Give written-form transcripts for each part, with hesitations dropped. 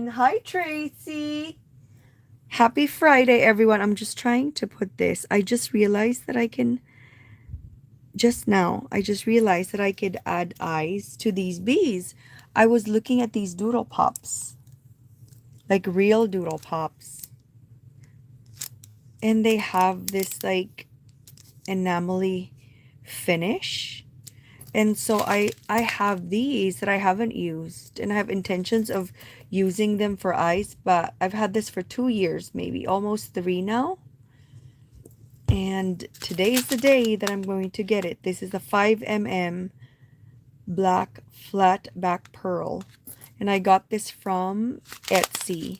everyone. Hi, Tracy. Happy Friday, everyone. I'm just trying to put this. I just realized that I can, just now, I just realized that I could add eyes to these bees. I was looking at these doodle pops, like real doodle pops. And they have this like enamelly finish. And so I have these that I haven't used, and I have intentions of using them for eyes, but I've had this for 2 years, maybe almost 3 now. And today is the day that I'm going to get it. This is the 5mm black flat back pearl, and I got this from Etsy.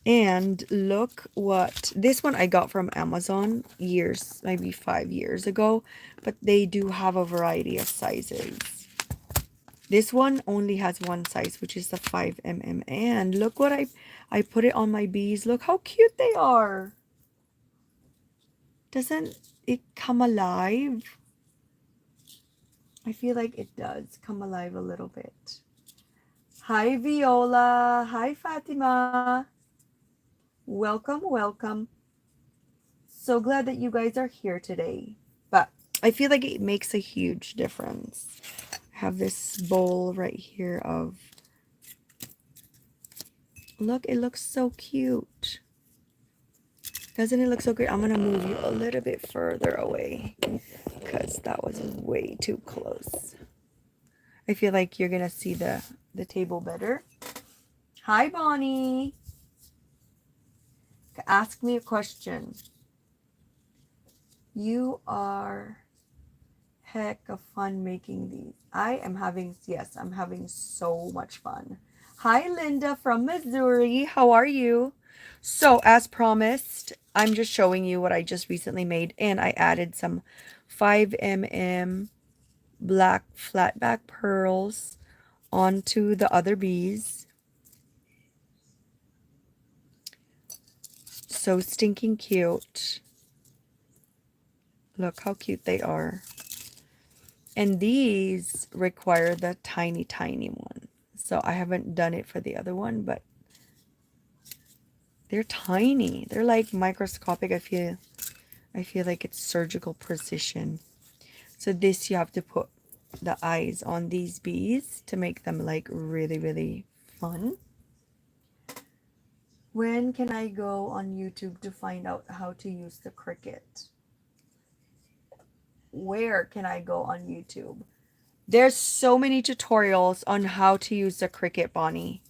And look what this one I got from Amazon years, maybe 5 years ago, but they do have a variety of sizes. This one only has one size, which is the 5mm. And look what I put it on my bees. Look how cute they are. Doesn't it come alive? I feel like it does come alive a little bit. Hi, Viola. Hi, Fatima. Welcome, welcome. So glad that you guys are here today. But I feel like it makes a huge difference. I have this bowl right here of... Look, it looks so cute. Doesn't it look so great? I'm going to move you a little bit further away because that was way too close. I feel like you're going to see the table better. Hi, Bonnie. Ask me a question. You are heck of fun making these. I'm having so much fun. Hi, Linda from Missouri. How are you? So, as promised, I'm just showing you what I just recently made, and I added some 5mm black flatback pearls onto the other bees. So stinking cute. Look how cute they are. And these require the tiny, tiny one. So I haven't done it for the other one, but they're tiny. They're like microscopic. I feel like it's surgical precision. So this, you have to put the eyes on these bees to make them like really, really fun. When can I go on YouTube to find out how to use the Cricut? Where can I go on YouTube? There's so many tutorials on how to use the Cricut, Bonnie.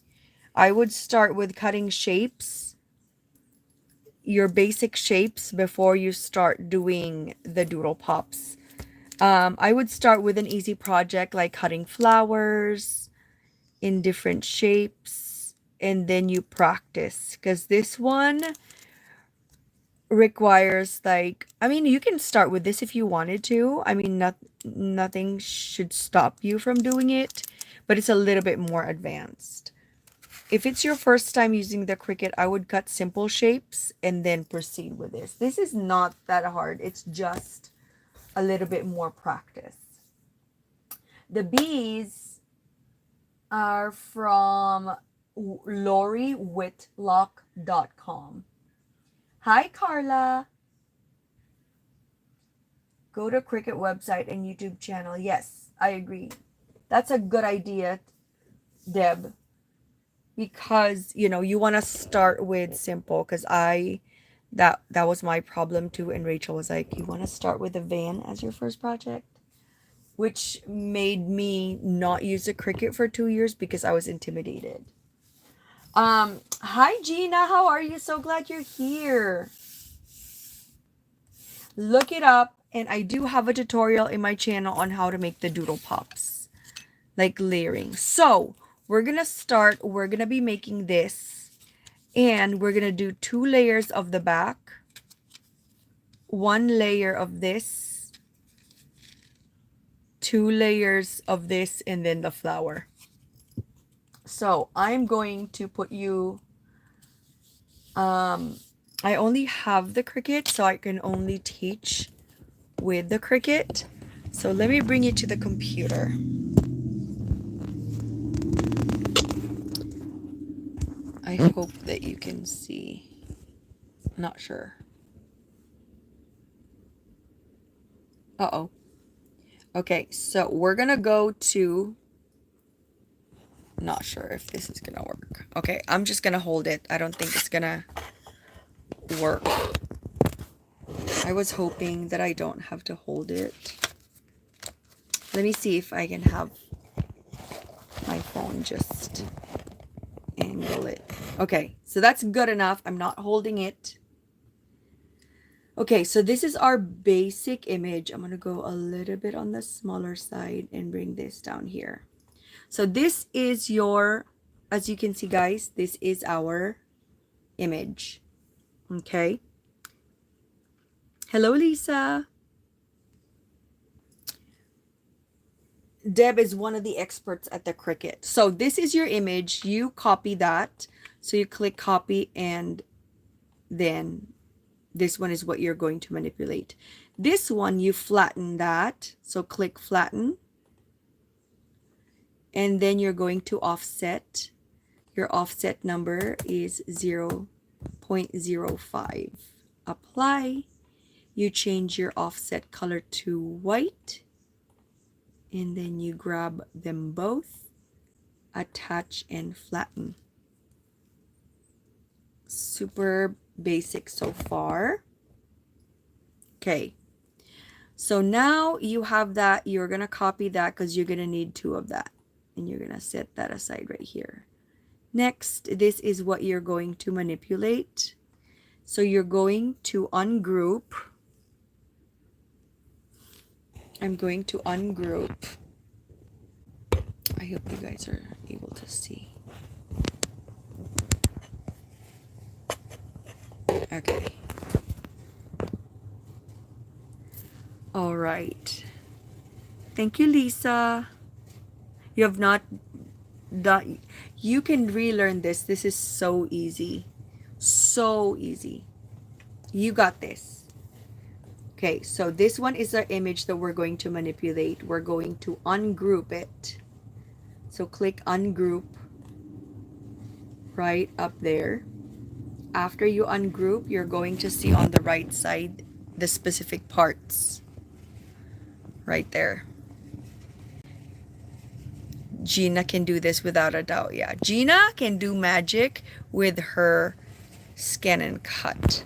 I would start with cutting shapes, your basic shapes, before you start doing the doodle pops. I would start with an easy project like cutting flowers in different shapes, and then you practice, because this one requires like, I mean, you can start with this if you wanted to. I mean, nothing should stop you from doing it, but it's a little bit more advanced. If it's your first time using the Cricut, I would cut simple shapes and then proceed with this. This is not that hard. It's just a little bit more practice. The bees are from LoriWhitlock.com. Hi, Carla. Go to Cricut website and YouTube channel. Yes, I agree. That's a good idea, Deb. Because, you want to start with simple. Because that was my problem too. And Rachel was like, you want to start with a van as your first project? Which made me not use a Cricut for 2 years because I was intimidated. Hi, Gina. How are you? So glad you're here. Look it up. And I do have a tutorial in my channel on how to make the doodle pops, like layering. So we're going to start. We're going to be making this, and we're going to do 2 layers of the back, 1 layer of this, 2 layers of this, and then the flower. So I'm going to put you, I only have the Cricut, so I can only teach with the Cricut. So let me bring you to the computer. I hope that you can see. Not sure. Uh-oh. Okay, so we're gonna go to, not sure if this is gonna work. Okay, I'm just gonna hold it. I don't think it's gonna work. I was hoping that I don't have to hold it. Let me see if I can have my phone just angle it. Okay, so that's good enough. I'm not holding it. Okay, so this is our basic image. I'm gonna go a little bit on the smaller side and bring this down here. So this is your, as you can see guys, this is our image. Okay. Hello, Lisa. Deb is one of the experts at the Cricut. So this is your image. You copy that. So you click copy, and then this one is what you're going to manipulate. This one, you flatten that. So click flatten. And then you're going to offset. Your offset number is 0.05. Apply. You change your offset color to white. And then you grab them both, attach, and flatten. Super basic so far. Okay. So now you have that. You're going to copy that because you're going to need 2 of that. And you're going to set that aside right here. Next, this is what you're going to manipulate. So you're going to ungroup. I'm going to ungroup. I hope you guys are able to see. Okay. All right. Thank you, Lisa. You have not done. You can relearn this. This is so easy. So easy. You got this. Okay, so this one is our image that we're going to manipulate. We're going to ungroup it. So click ungroup right up there. After you ungroup, you're going to see on the right side the specific parts. Right there. Gina can do this without a doubt. Yeah, Gina can do magic with her scan and cut.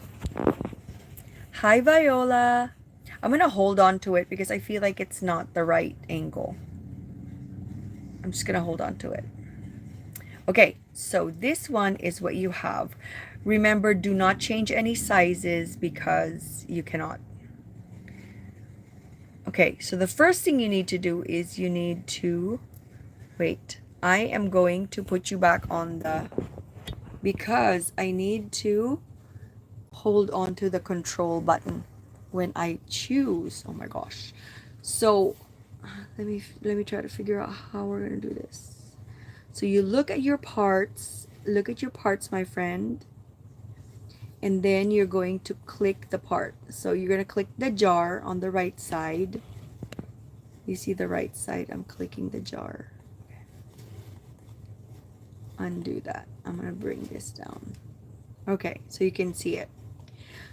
Hi, Viola. I'm going to hold on to it because I feel like it's not the right angle. I'm just going to hold on to it. Okay, so this one is what you have. Remember, do not change any sizes because you cannot. Okay, so the first thing you need to do is you need to, wait, I am going to put you back on the, because I need to hold on to the control button when I choose. Oh my gosh. So let me try to figure out how we're going to do this. So you look at your parts, my friend, and then you're going to click the part. So you're going to click the jar on the right side. You see the right side? I'm clicking the jar. Undo that. I'm going to bring this down. Okay, so you can see it.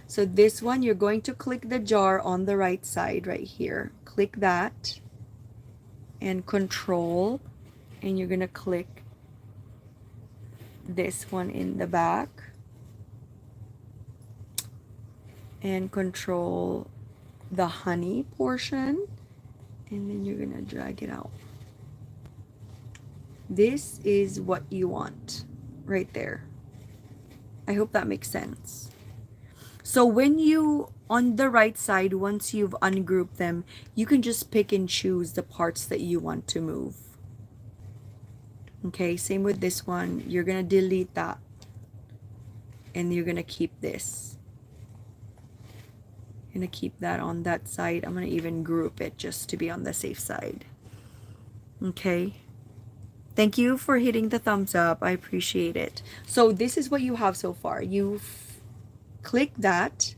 So this one, you're going to click the jar on the right side right here. Click that and control, and you're going to click this one in the back and control the honey portion, and then you're going to drag it out. This is what you want right there. I hope that makes sense. So when you, on the right side, once you've ungrouped them, you can just pick and choose the parts that you want to move. Okay, same with this one. You're going to delete that. And you're going to keep this. You're going to keep that on that side. I'm going to even group it just to be on the safe side. Okay. Thank you for hitting the thumbs up. I appreciate it. So this is what you have so far. You've click that.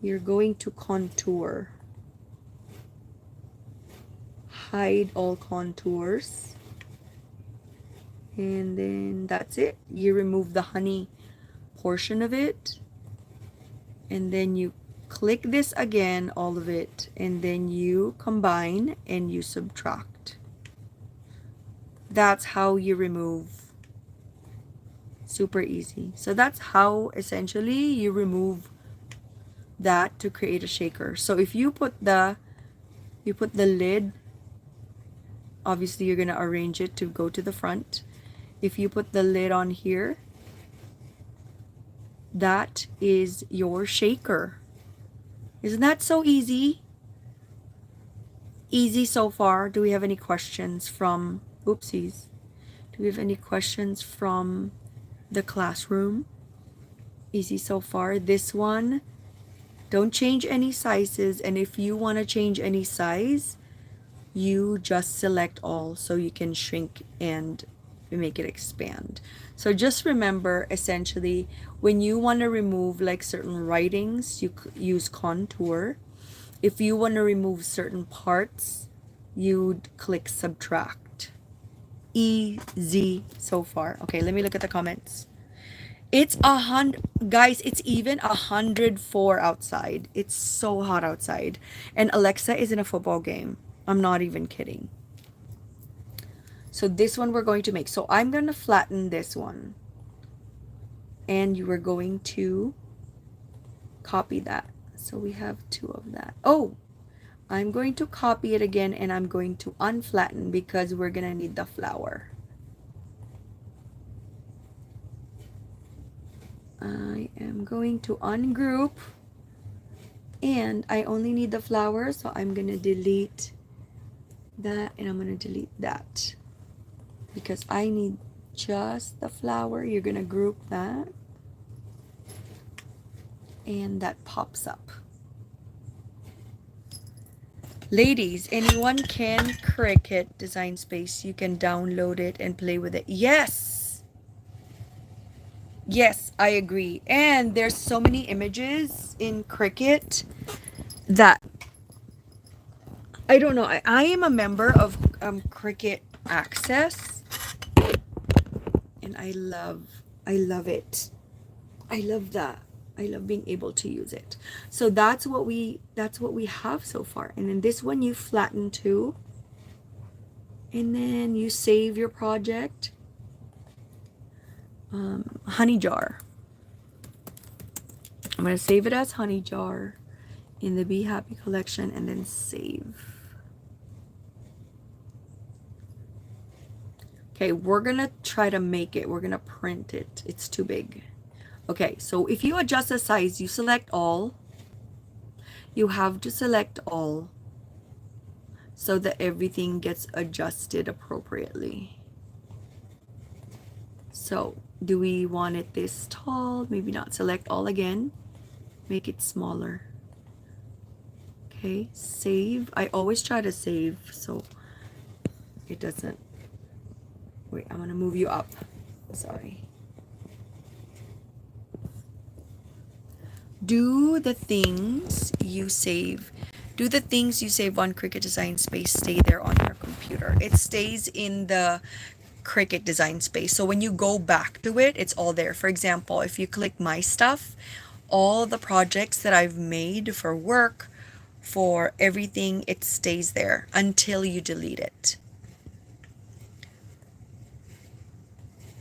You're going to contour. Hide all contours. And then that's it. You remove the honey portion of it. And then you click this again, all of it. And then you combine and you subtract. That's how you remove. Super easy. So that's how essentially you remove that to create a shaker. So if you put the lid, obviously you're going to arrange it to go to the front. If you put the lid on here, that is your shaker. Isn't that so easy? Easy so far. Do we have any questions from, oopsies. Do we have any questions from the classroom? Easy so far. This one, don't change any sizes. And if you want to change any size, you just select all so you can shrink and make it expand. So just remember, essentially, when you want to remove like certain writings, you use contour. If you want to remove certain parts, you'd click subtract. Easy so far. Okay, let me look at the comments. It's 100, guys, it's even 104 outside. It's so hot outside. And Alexa is in a football game. I'm not even kidding. So this one we're going to make. So I'm going to flatten this one. And you are going to copy that. So we have 2 of that. Oh, I'm going to copy it again and I'm going to unflatten because we're going to need the flower. I am going to ungroup and I only need the flower, so I'm going to delete that and I'm going to delete that because I need just the flower. You're going to group that and that pops up. Ladies, anyone can Cricut Design Space. You can download it and play with it. Yes. Yes, I agree. And there's so many images in Cricut that I don't know. I am a member of Cricut Access and I love it. I love that. I love being able to use it. So that's what we have so far. And then this one you flatten too. And then you save your project. Honey jar. I'm going to save it as honey jar in the Be Happy collection and then save. Okay, we're going to try to make it. We're going to print it. It's too big. Okay, so if you adjust the size, you select all. You have to select all so that everything gets adjusted appropriately. So do we want it this tall? Maybe not. Select all again. Make it smaller. Okay, save. I always try to save so it doesn't. Wait, I'm gonna move you up. Sorry. Do the things you save. Do the things you save on Cricut Design Space stay there on your computer? It stays in the Cricut Design Space. So when you go back to it, it's all there. For example, if you click My Stuff, all the projects that I've made for work, for everything, it stays there until you delete it.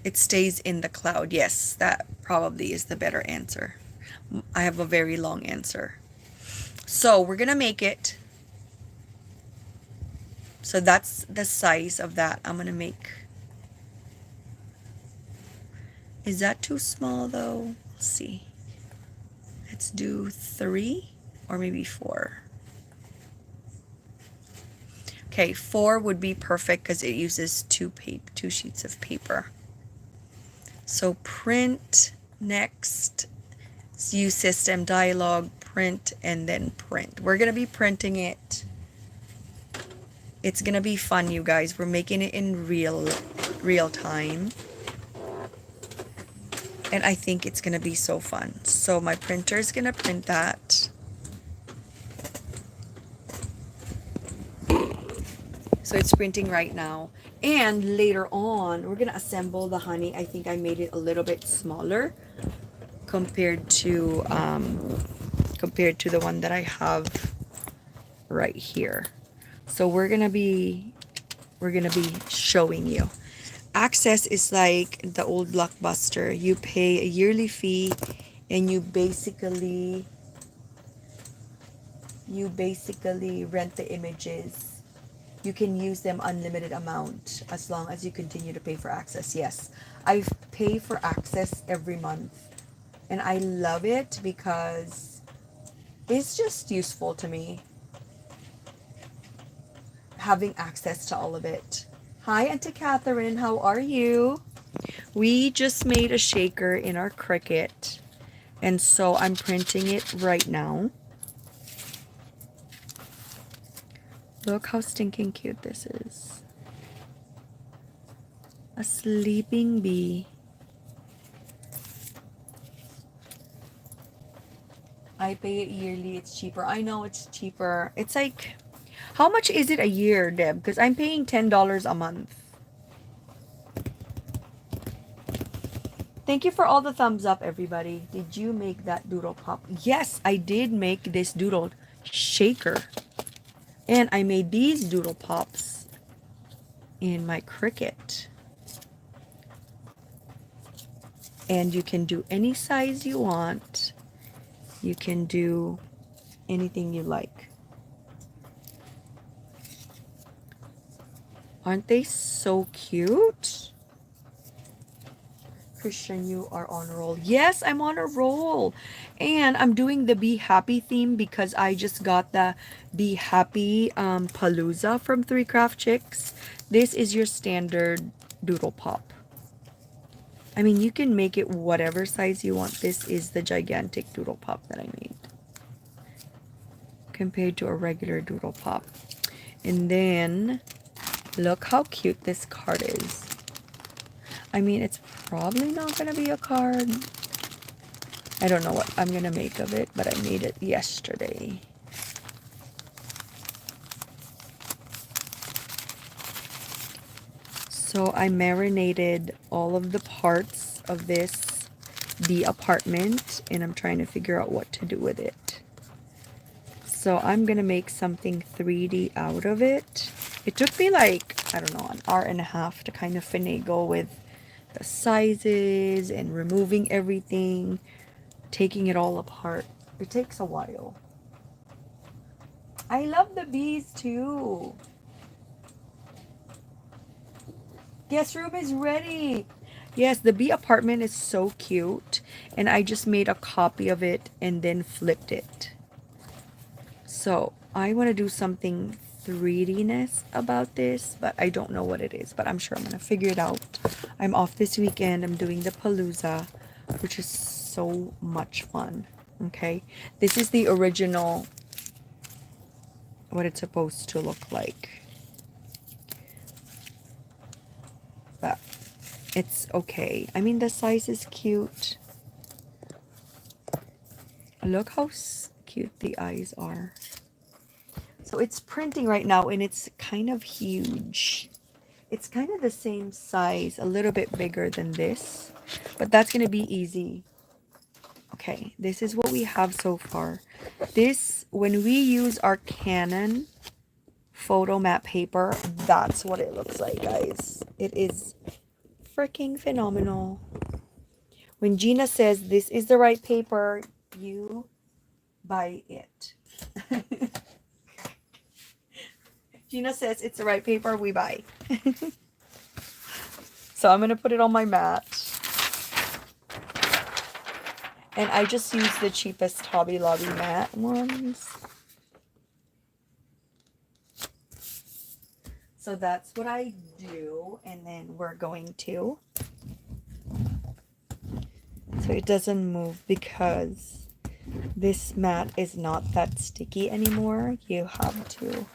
It stays in the cloud. Yes, that probably is the better answer. I have a very long answer. So we're gonna make it. So that's the size of that. I'm gonna make. Is that too small though? Let's see. Let's do 3 or maybe 4. Okay, 4 would be perfect because it uses 2 sheets of paper. So print, next, use system dialog, print, and then print. We're gonna be printing it. It's gonna be fun, you guys. We're making it in real time. And I think it's gonna be so fun. So my printer is gonna print that. So it's printing right now. And later on, we're gonna assemble the honey. I think I made it a little bit smaller compared to the one that I have right here. So we're gonna be showing you. Access is like the old Blockbuster. You pay a yearly fee and you basically rent the images. You can use them unlimited amount as long as you continue to pay for access. Yes, I pay for access every month and I love it because it's just useful to me having access to all of it. Hi, Auntie Catherine, how are you? We just made a shaker in our Cricut, and so I'm printing it right now. Look how stinking cute this is. A sleeping bee. I pay it yearly. It's cheaper. I know it's cheaper. It's like, how much is it a year, Deb? Because I'm paying $10 a month. Thank you for all the thumbs up, everybody. Did you make that doodle pop? Yes, I did make this doodle shaker. And I made these doodle pops in my Cricut. And you can do any size you want. You can do anything you like. Aren't they so cute? Christian, you are on a roll. Yes, I'm on a roll. And I'm doing the Be Happy theme because I just got the Be Happy Palooza from 3 Craft Chicks. This is your standard doodle pop. I mean, you can make it whatever size you want. This is the gigantic doodle pop that I made compared to a regular doodle pop. And then look how cute this card is. I mean, it's probably not going to be a card. I don't know what I'm going to make of it, but I made it yesterday. So I marinated all of the parts of this Bee apartment, and I'm trying to figure out what to do with it. So I'm going to make something 3D out of it. It took me like, I don't know, an hour and a half to kind of finagle with the sizes and removing everything, taking it all apart. It takes a while. I love the bees too. Guest room is ready. Yes, the bee apartment is so cute. And I just made a copy of it and then flipped it. So I want to do something 3D-ness about this, but I don't know what it is. But I'm sure I'm going to figure it out. I'm off this weekend. I'm doing the Palooza, which is so much fun. Okay. This is the original, what it's supposed to look like. But it's okay. I mean, the size is cute. Look how cute the eyes are. So it's printing right now and it's kind of huge. It's kind of the same size, a little bit bigger than this, but that's going to be easy. Okay, this is what we have so far. This, when we use our Canon photo matte paper, that's what it looks like, guys. It is freaking phenomenal. When Gina says this is the right paper, you buy it. Gina says it's the right paper, we buy. So I'm going to put it on my mat. And I just use the cheapest Hobby Lobby matte ones. So that's what I do. And then we're going to. So it doesn't move because this mat is not that sticky anymore. You have to.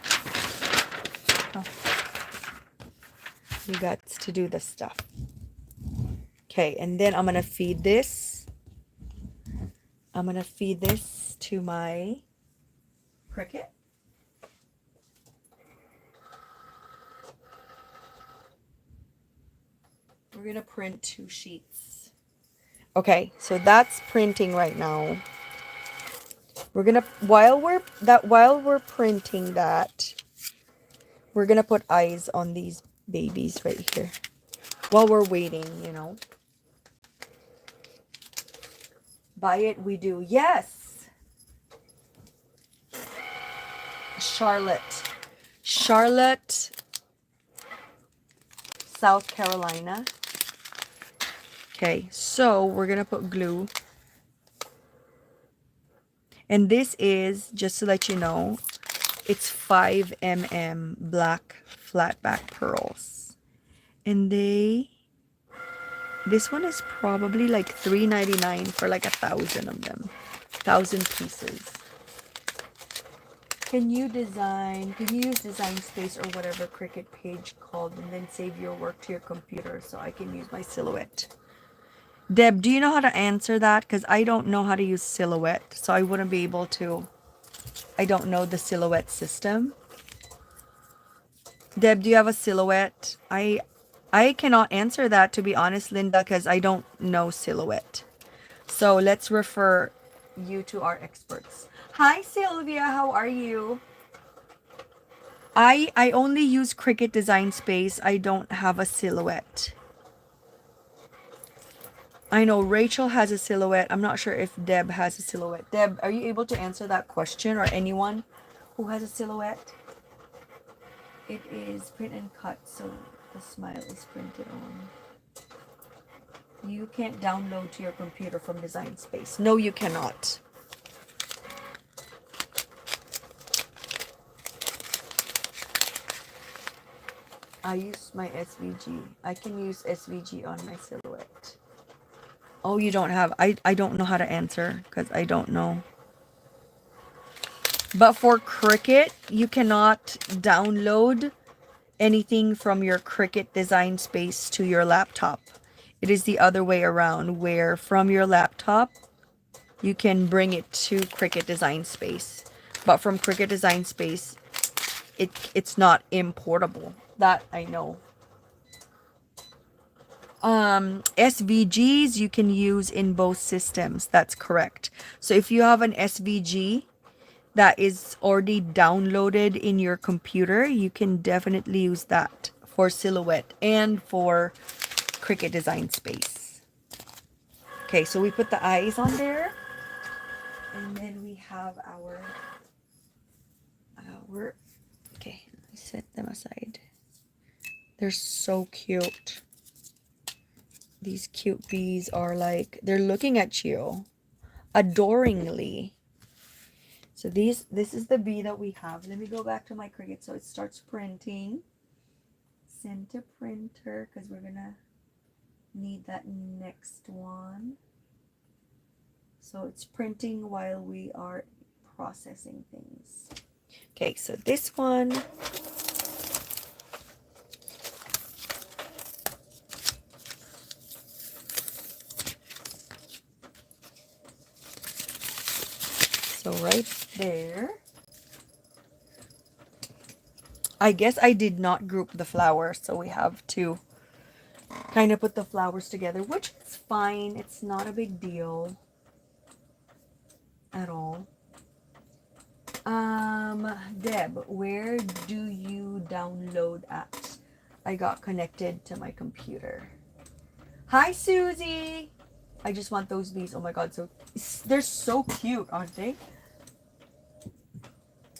You got to do the stuff. Okay, and then I'm going to feed this. I'm going to feed this to my Cricut. We're gonna print 2 sheets. Okay, so that's printing right now. We're gonna while we're printing that, we're gonna put eyes on these babies right here. While we're waiting, you know. Buy it, we do. Yes! Charlotte, South Carolina. Okay, so we're gonna put glue. And this is, just to let you know, it's 5 mm black flatback pearls. And this one is probably like $3.99 for like 1,000 of them. 1,000 pieces. Can you use Design Space or whatever Cricut page called and then save your work to your computer so I can use my Silhouette? Deb, do you know how to answer that? Because I don't know how to use Silhouette, so I wouldn't be able to. I don't know the Silhouette system. Deb, do you have a Silhouette? I cannot answer that, to be honest, Linda, because I don't know Silhouette. So let's refer you to our experts. Hi, Sylvia. How are you? I only use Cricut Design Space. I don't have a Silhouette. I know Rachel has a Silhouette. I'm not sure if Deb has a Silhouette. Deb, are you able to answer that question, or anyone who has a Silhouette? It is print and cut, so the smile is printed on. You can't download to your computer from Design Space. No, you cannot. I use my SVG. I can use SVG on my Silhouette. Oh, you don't have. I don't know how to answer because I don't know. But for Cricut, you cannot download anything from your Cricut Design Space to your laptop. It is the other way around, where from your laptop, you can bring it to Cricut Design Space. But from Cricut Design Space, it's not importable. That I know. SVGs you can use in both systems. That's correct. So if you have an SVG that is already downloaded in your computer, you can definitely use that for Silhouette and for Cricut Design Space. Okay, so we put the eyes on there, and then we have our okay, let me set them aside. They're so cute. These cute bees are like, they're looking at you adoringly. So this is the bee that we have. Let me go back to my Cricut so it starts printing. Send to printer because we're gonna need that next one. So it's printing while we are processing things. Okay, so this one. So right there. I guess I did not group the flowers, so we have to kind of put the flowers together, which is fine. It's not a big deal at all. Deb, where do you download at? I got connected to my computer. Hi, Susie. I just want those bees. Oh my god, so they're so cute, aren't they?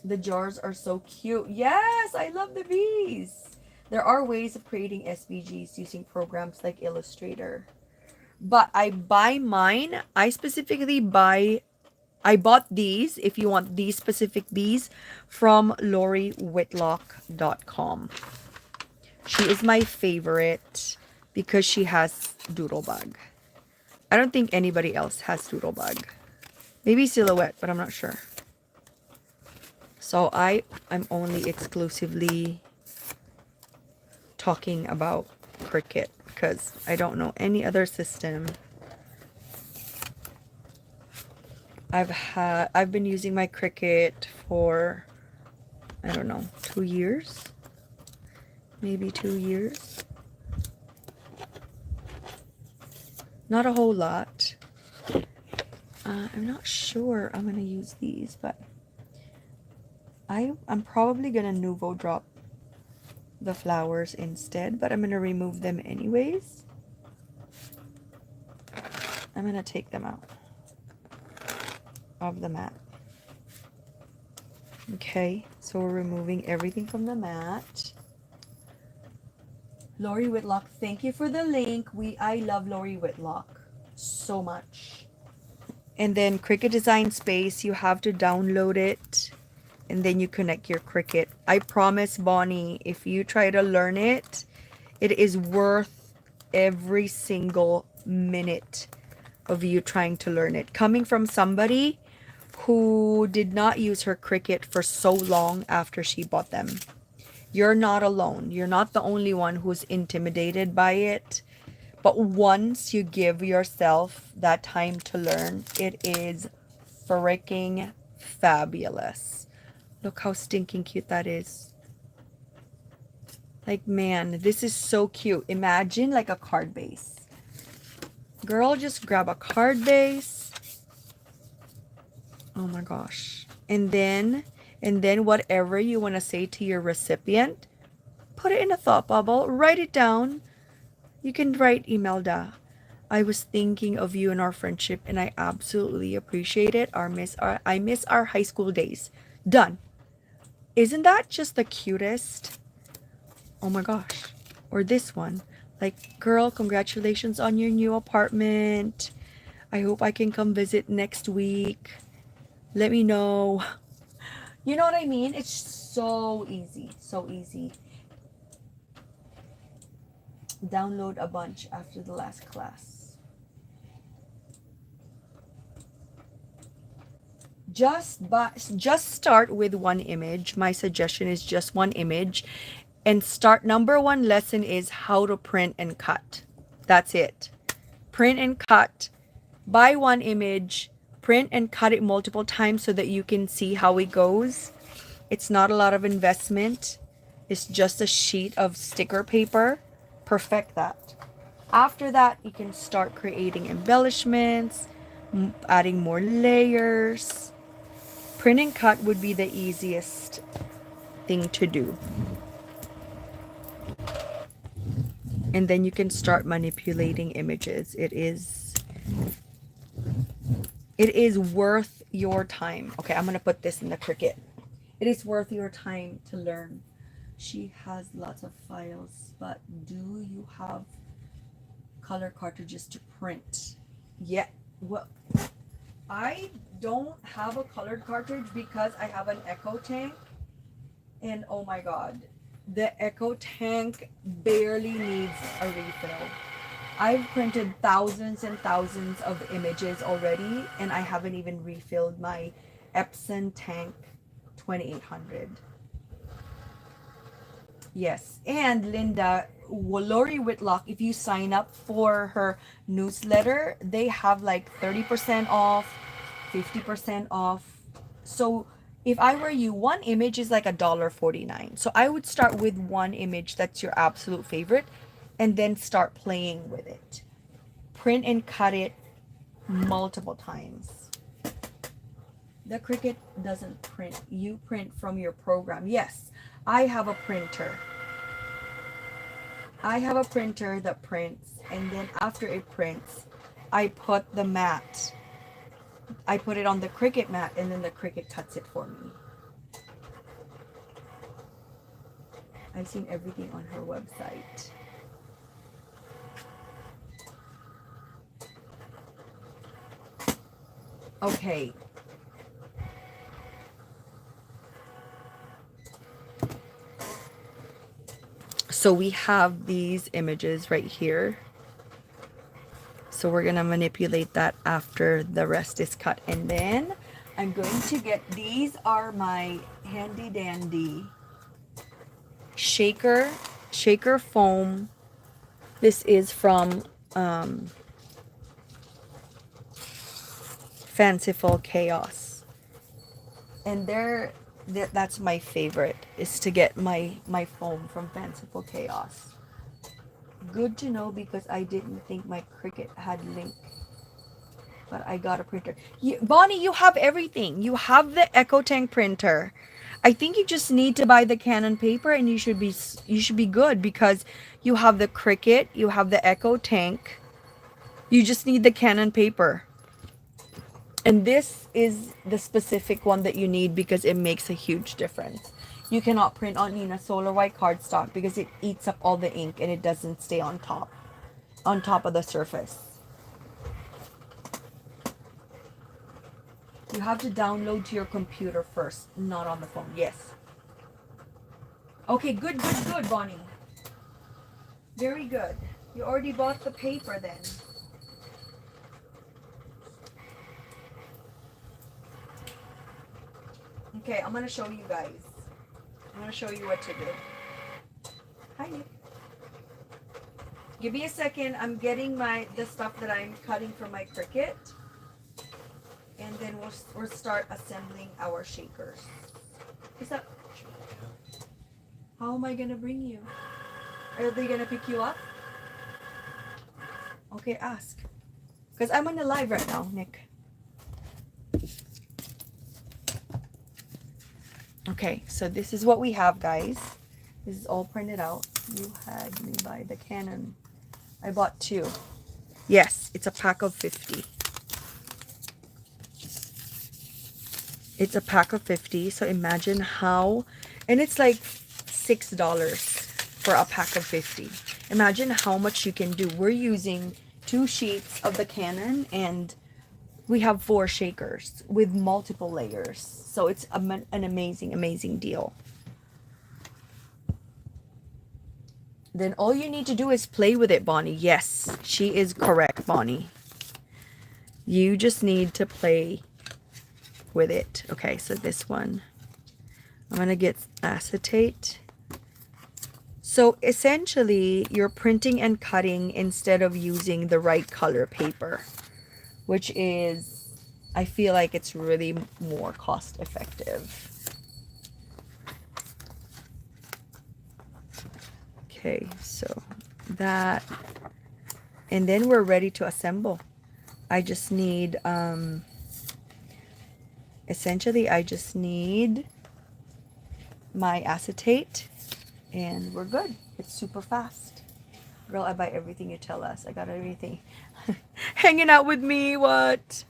The jars are so cute. Yes, I love the bees. There are ways of creating SVGs using programs like Illustrator. But I buy mine. I bought these, if you want these specific bees, from LoriWhitlock.com. She is my favorite because she has Doodlebug. I don't think anybody else has Doodlebug. Maybe Silhouette, but I'm not sure. So I'm only exclusively talking about Cricut because I don't know any other system. I've been using my Cricut for, I don't know, 2 years, maybe 2 years. Not a whole lot. I'm not sure I'm gonna use these, but I'm probably gonna Nuvo drop the flowers instead, but I'm gonna remove them anyways. I'm gonna take them out of the mat. Okay, so we're removing everything from the mat. Lori Whitlock, thank you for the link. I love Lori Whitlock so much. And then Cricut Design Space, you have to download it and then you connect your Cricut. I promise, Bonnie, if you try to learn it, it is worth every single minute of you trying to learn it. Coming from somebody who did not use her Cricut for so long after she bought them. You're not alone. You're not the only one who's intimidated by it. But once you give yourself that time to learn, it is freaking fabulous. Look how stinking cute that is. Like, man, this is so cute. Imagine like a card base. Girl, just grab a card base. Oh my gosh. And then whatever you want to say to your recipient, put it in a thought bubble, write it down. You can write, Imelda, I was thinking of you and our friendship and I absolutely appreciate it. I miss our high school days. Done. Isn't that just the cutest? Oh my gosh. Or this one. Like, girl, congratulations on your new apartment. I hope I can come visit next week. Let me know. You know what I mean? It's so easy. So easy. Download a bunch after the last class. Just start with one image. My suggestion is just one image. And number one lesson is how to print and cut. That's it. Print and cut. Buy one image. Print and cut it multiple times so that you can see how it goes. It's not a lot of investment. It's just a sheet of sticker paper. Perfect that. After that, you can start creating embellishments, adding more layers. Print and cut would be the easiest thing to do. And then you can start manipulating images. It is worth your time. Okay, I'm gonna put this in the Cricut. It is worth your time to learn. She has lots of files, but do you have color cartridges to print? Yeah, well, I don't have a colored cartridge because I have an Echo Tank, and oh my god, the Echo Tank barely needs a refill. I've printed thousands and thousands of images already, and I haven't even refilled my Epson Tank 2800. Yes, and Linda, Lori Whitlock, if you sign up for her newsletter, they have like 30% off, 50% off. So if I were you, one image is like $1.49. So I would start with one image that's your absolute favorite and then start playing with it. Print and cut it multiple times. The Cricut doesn't print. You print from your program. Yes, I have a printer. I have a printer that prints, and then after it prints, I put the mat. I put it on the Cricut mat, and then the Cricut cuts it for me. I've seen everything on her website. Okay. So we have these images right here. So we're going to manipulate that after the rest is cut. And then I'm going to get, these are my handy dandy shaker foam. This is from Fanciful Chaos. And that's my favorite, is to get my foam from Fanciful Chaos. good to know because I didn't think my Cricut had link. But I got a printer. Bonnie, you have everything. You have the EcoTank printer. I think you just need to buy the Canon paper and you should be good because you have the Cricut, you have the EcoTank. You just need the Canon paper. And this is the specific one that you need because it makes a huge difference. You cannot print on Nina Solar White cardstock because it eats up all the ink and it doesn't stay on top of the surface. You have to download to your computer first, not on the phone. Yes. Okay, good, Bonnie. Very good. You already bought the paper then. Okay, I'm going to show you guys. I'm going to show you what to do. Hi, Nick. Give me a second. I'm getting the stuff that I'm cutting from my Cricut. And then we'll start assembling our shakers. What's up? How am I gonna bring you? Are they gonna pick you up? Okay, ask. Because I'm on the live right now, Nick. Okay, so this is what we have, guys. This is all printed out. You had me buy the Canon. I bought 2. Yes, it's a pack of 50. It's a pack of 50, so imagine how, and it's like $6 for a pack of 50. Imagine how much you can do. We're using 2 sheets of the Canon and we have 4 shakers with multiple layers. So it's an amazing deal. Then all you need to do is play with it, Bonnie. Yes, she is correct, Bonnie. You just need to play with it. Okay, so this one, I'm gonna get acetate. So essentially you're printing and cutting instead of using the right color paper, which is, I feel like it's really more cost effective. Okay, so that, and then we're ready to assemble. I just need essentially I just need my acetate and we're good. It's super fast. Girl, I buy everything you tell us. I got everything. Hanging out with me, what?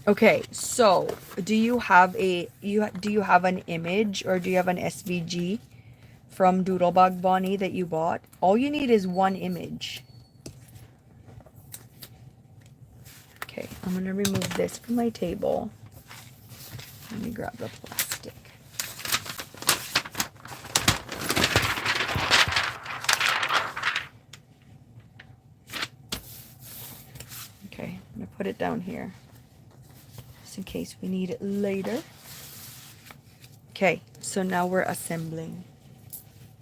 Okay, so do you have an image or do you have an SVG from Doodlebug, Bonnie, that you bought? All you need is one image. Okay, I'm gonna remove this from my table. Let me grab the plastic. Okay, I'm gonna put it down here just in case we need it later. Okay, so now we're assembling.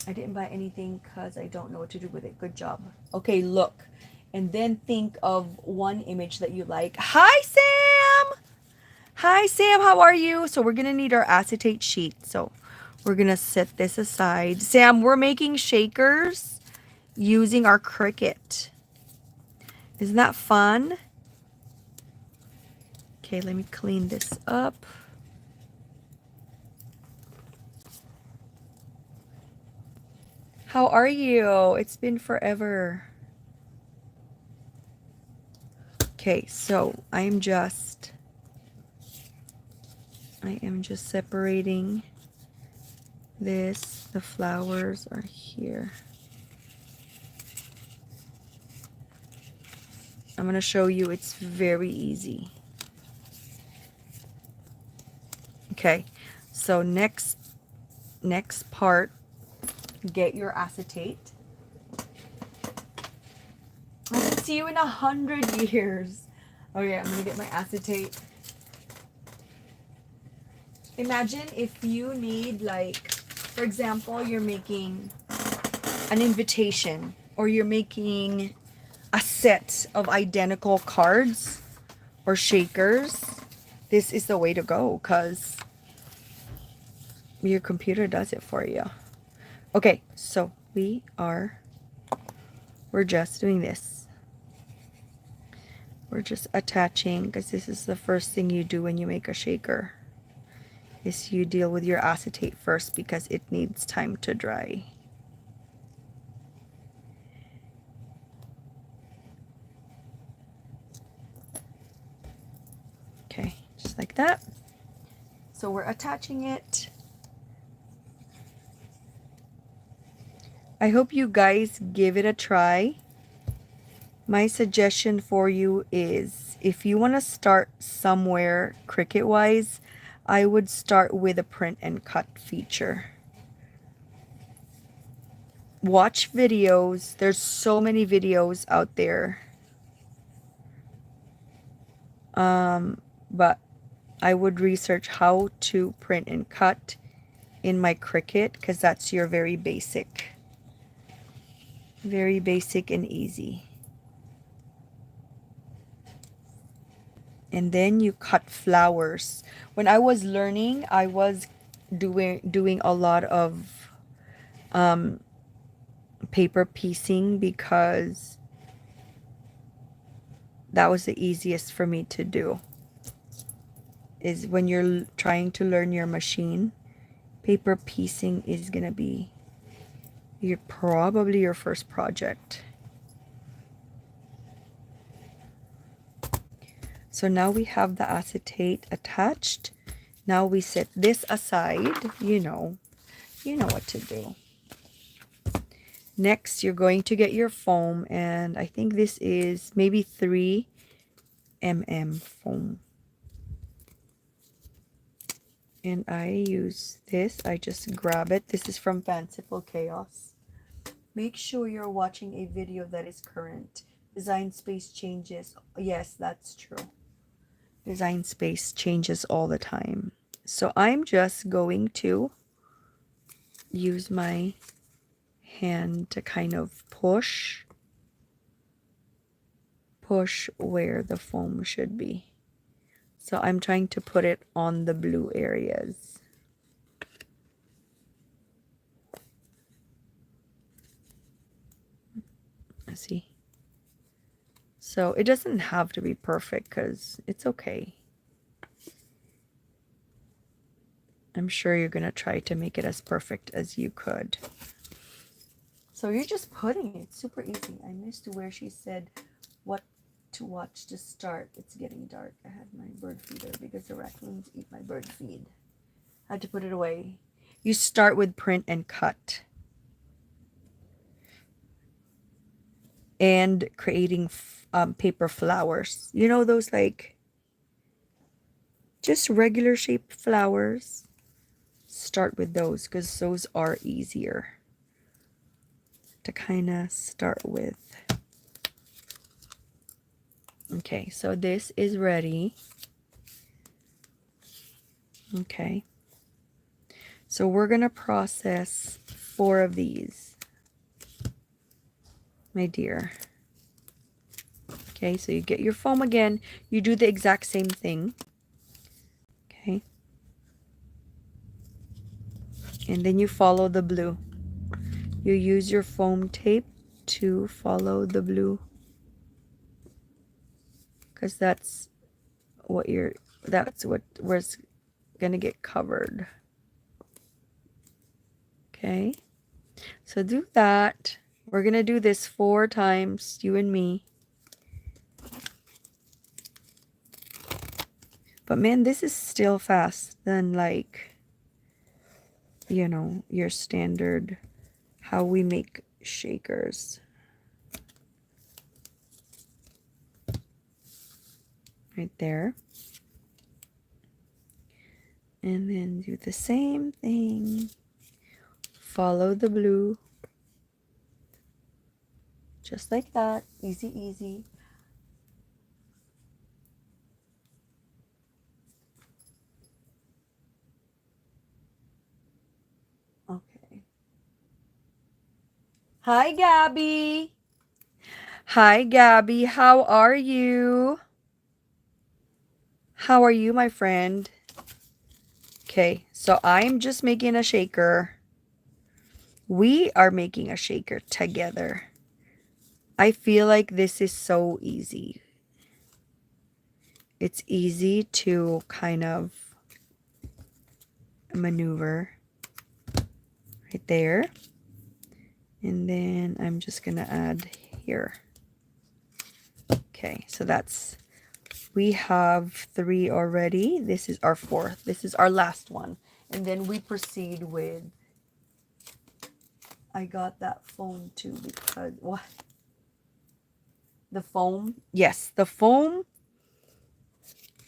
I didn't buy anything because I don't know what to do with it. Good job. Okay, look. And then think of one image that you like. Hi, Sam! Hi, Sam. How are you? So we're going to need our acetate sheet. So we're going to set this aside. Sam, we're making shakers using our Cricut. Isn't that fun? Okay, let me clean this up. How are you? It's been forever. Okay, so I am just separating this. The flowers are here. I'm going to show you. It's very easy. Okay, so next part, get your acetate. I will see you in 100 years. Okay, I'm gonna get my acetate. Imagine if you need, like, for example, you're making an invitation or you're making a set of identical cards or shakers. This is the way to go because your computer does it for you. Okay, so we are we're just doing this. We're just attaching, because this is the first thing you do when you make a shaker, is you deal with your acetate first because it needs time to dry. Okay, just like that. So we're attaching it. I hope you guys give it a try. My suggestion for you is, if you want to start somewhere Cricut wise, I would start with a print and cut feature. Watch videos. There's so many videos out there. But I would research how to print and cut in my Cricut, because that's your very basic and easy. And then you cut flowers. When I was learning, I was doing a lot of paper piecing, because that was the easiest for me to do. Is when you're trying to learn your machine, paper piecing is gonna be probably your first project. So now we have the acetate attached. Now we set this aside. You know what to do. Next, you're going to get your foam, and I think this is maybe 3 mm foam. And I use this. I just grab it. This is from Fanciful Chaos. Make sure you're watching a video that is current. Design space changes. Yes, that's true. Design space changes all the time. So I'm just going to use my hand to kind of push where the foam should be. So I'm trying to put it on the blue areas. See? So it doesn't have to be perfect, because it's okay. I'm sure you're going to try to make it as perfect as you could. So you're just putting it. Super easy. I missed where she said what to watch to start. It's getting dark. I had my bird feeder because the raccoons eat my bird feed. I had to put it away. You start with print and cut. And creating paper flowers. You know those, like, just regular shaped flowers? Start with those, because those are easier to kind of start with. Okay, so this is ready. Okay. So we're going to process 4 of these, my dear. Okay, so you get your foam again. You do the exact same thing. Okay. And then you follow the blue. You use your foam tape to follow the blue, because that's where it's gonna get covered. Okay, so do that. We're gonna do this 4 times, you and me. But man, this is still fast than, like, you know, your standard how we make shakers. Right there. And then do the same thing. Follow the blue. Just like that. Easy, easy. Okay. Hi, Gabby. Hi, Gabby. How are you? How are you, my friend? Okay, so I'm just making a shaker. We are making a shaker together. I feel like this is so easy. It's easy to kind of maneuver right there. And then I'm just going to add here. Okay, so that's, we have 3 already. This is our 4th. This is our last one. And then we proceed with, I got that foam too because, what? The foam? Yes, the foam.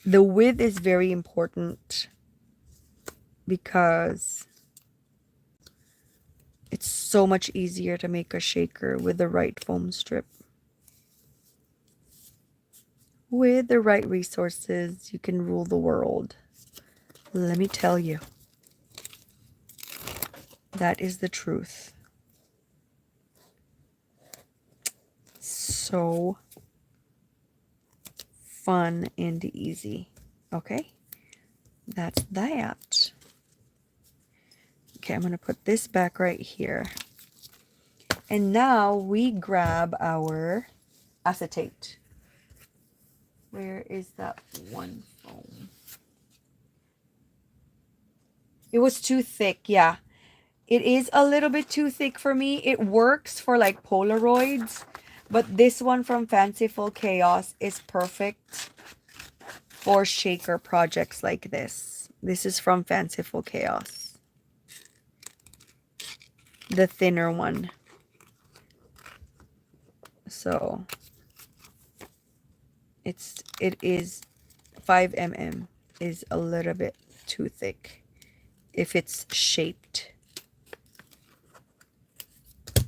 The width is very important because it's so much easier to make a shaker with the right foam strip. With the right resources, you can rule the world. Let me tell you. That is the truth. So fun and easy. Okay, that's that. Okay, I'm going to put this back right here. And now we grab our acetate. Where is that one foam? It was too thick, yeah. It is a little bit too thick for me. It works for like Polaroids, but this one from Fanciful Chaos is perfect for shaker projects like this. This is from Fanciful Chaos. The thinner one. So it is 5 mm is a little bit too thick if it's shaped.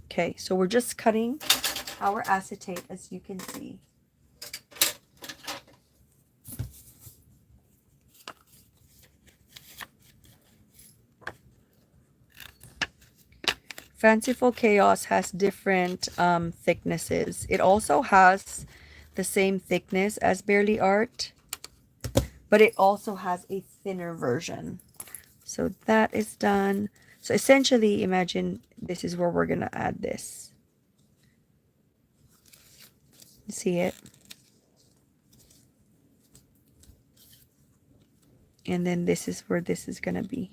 Okay, so we're just cutting our acetate, as you can see. Fanciful Chaos has different thicknesses. It also has the same thickness as Barely Art, but it also has a thinner version. So that is done. So essentially, imagine this is where we're going to add this. You see it? And then this is where this is going to be.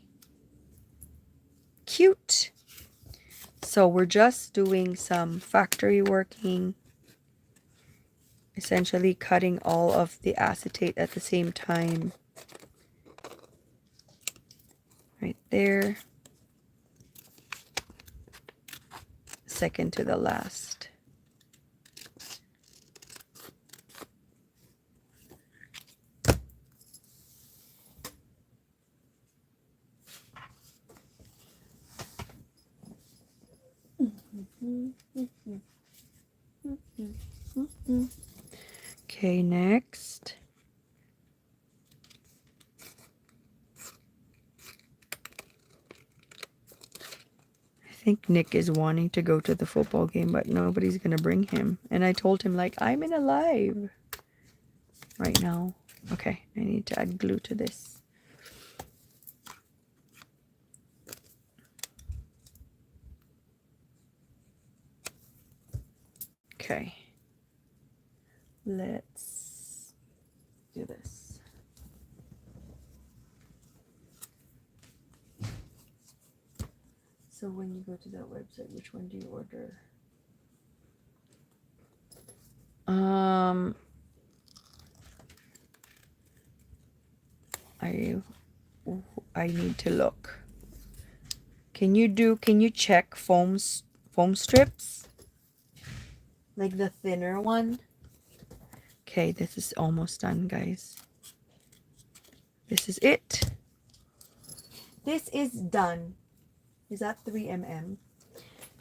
Cute. So we're just doing some factory working. Essentially cutting all of the acetate at the same time. Right there. Second to the last. Okay, next. I think Nick is wanting to go to the football game, but nobody's going to bring him. And I told him, like, I'm in a live right now. Okay, I need to add glue to this. Okay. Let's do this. So when you go to that website, which one do you order? I need to look. Can you check foam strips? Like the thinner one? Okay, this is almost done, guys. This is it. This is done. Is that 3 mm?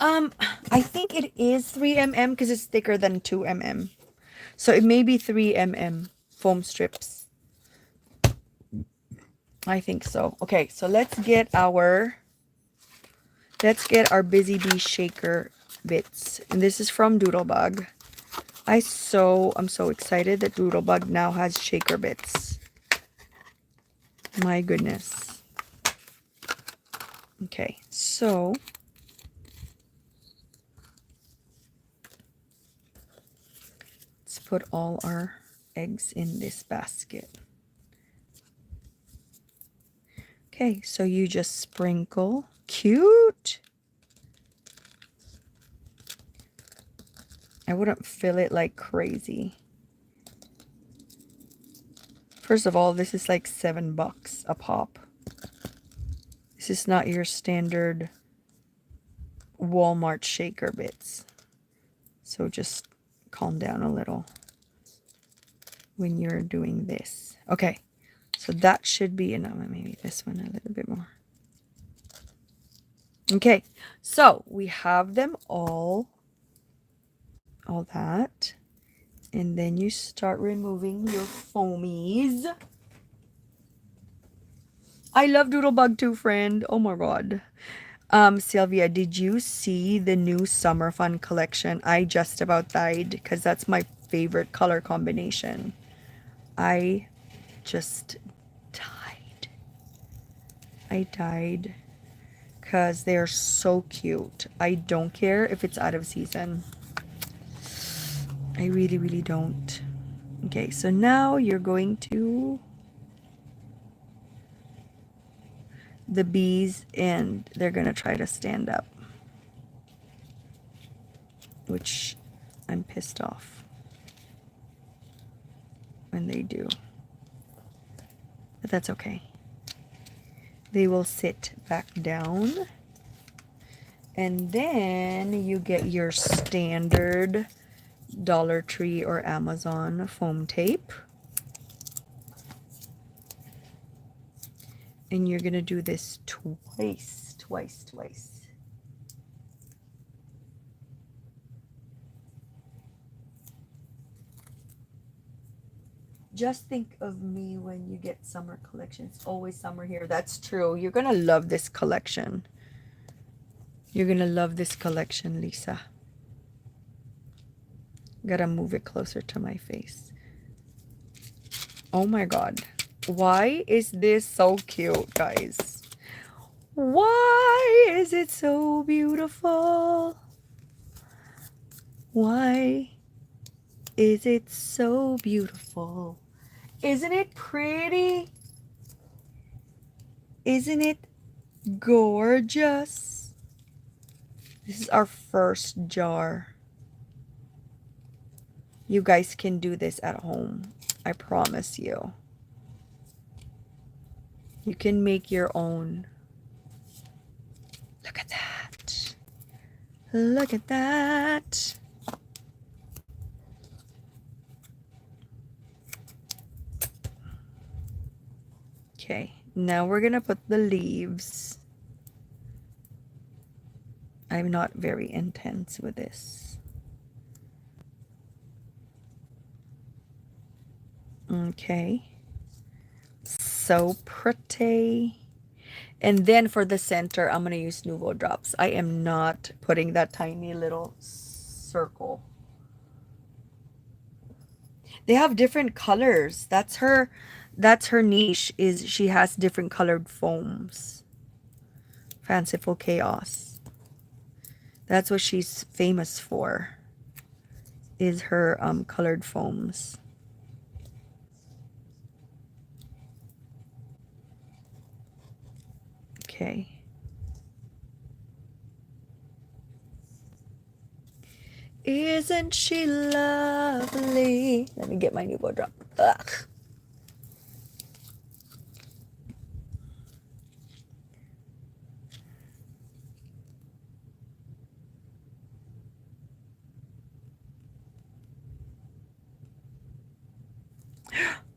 I think it is 3 mm because it's thicker than 2 mm. So it may be 3 mm foam strips. I think so. Okay, so let's get our Busy Bee shaker bits. And this is from Doodlebug. I'm so excited that Doodlebug now has shaker bits. My goodness. Okay, so put all our eggs in this basket. Okay, so you just sprinkle. Cute. I wouldn't fill it like crazy. First of all, this is like $7 a pop. This is not your standard Walmart shaker bits. So just calm down a little when you're doing this. Okay, so that should be enough. Maybe this one a little bit more. Okay, so we have them all that. And then you start removing your foamies. I love Doodlebug too, friend. Oh my god. Sylvia, did you see the new Summer Fun collection? I just about died because that's my favorite color combination. I just died. I died because they're so cute. I don't care if it's out of season. I really, really don't. Okay, so now you're going to the bees and they're gonna try to stand up, which I'm pissed off when they do, but that's okay. They will sit back down, and then you get your standard Dollar Tree or Amazon foam tape, and you're gonna do this twice. Just think of me when you get summer collection. It's always summer here. That's true. You're gonna love this collection. You're gonna love this collection, Lisa. Gotta move it closer to my face. Oh my god. Why is this so cute, guys? Why is it so beautiful? Why is it so beautiful? Isn't it pretty? Isn't it gorgeous? This is our first jar. You guys can do this at home. I promise you. You can make your own. Look at that. Look at that. Okay, now we're gonna put the leaves. I'm not very intense with this. Okay. So pretty. And then for the center, I'm going to use Nuvo drops. I am not putting that tiny little circle. They have different colors. That's her niche, is she has different colored foams. Fanciful Chaos. That's what she's famous for, is her colored foams. Okay. Isn't she lovely? Let me get my Nuvo drop. Ugh.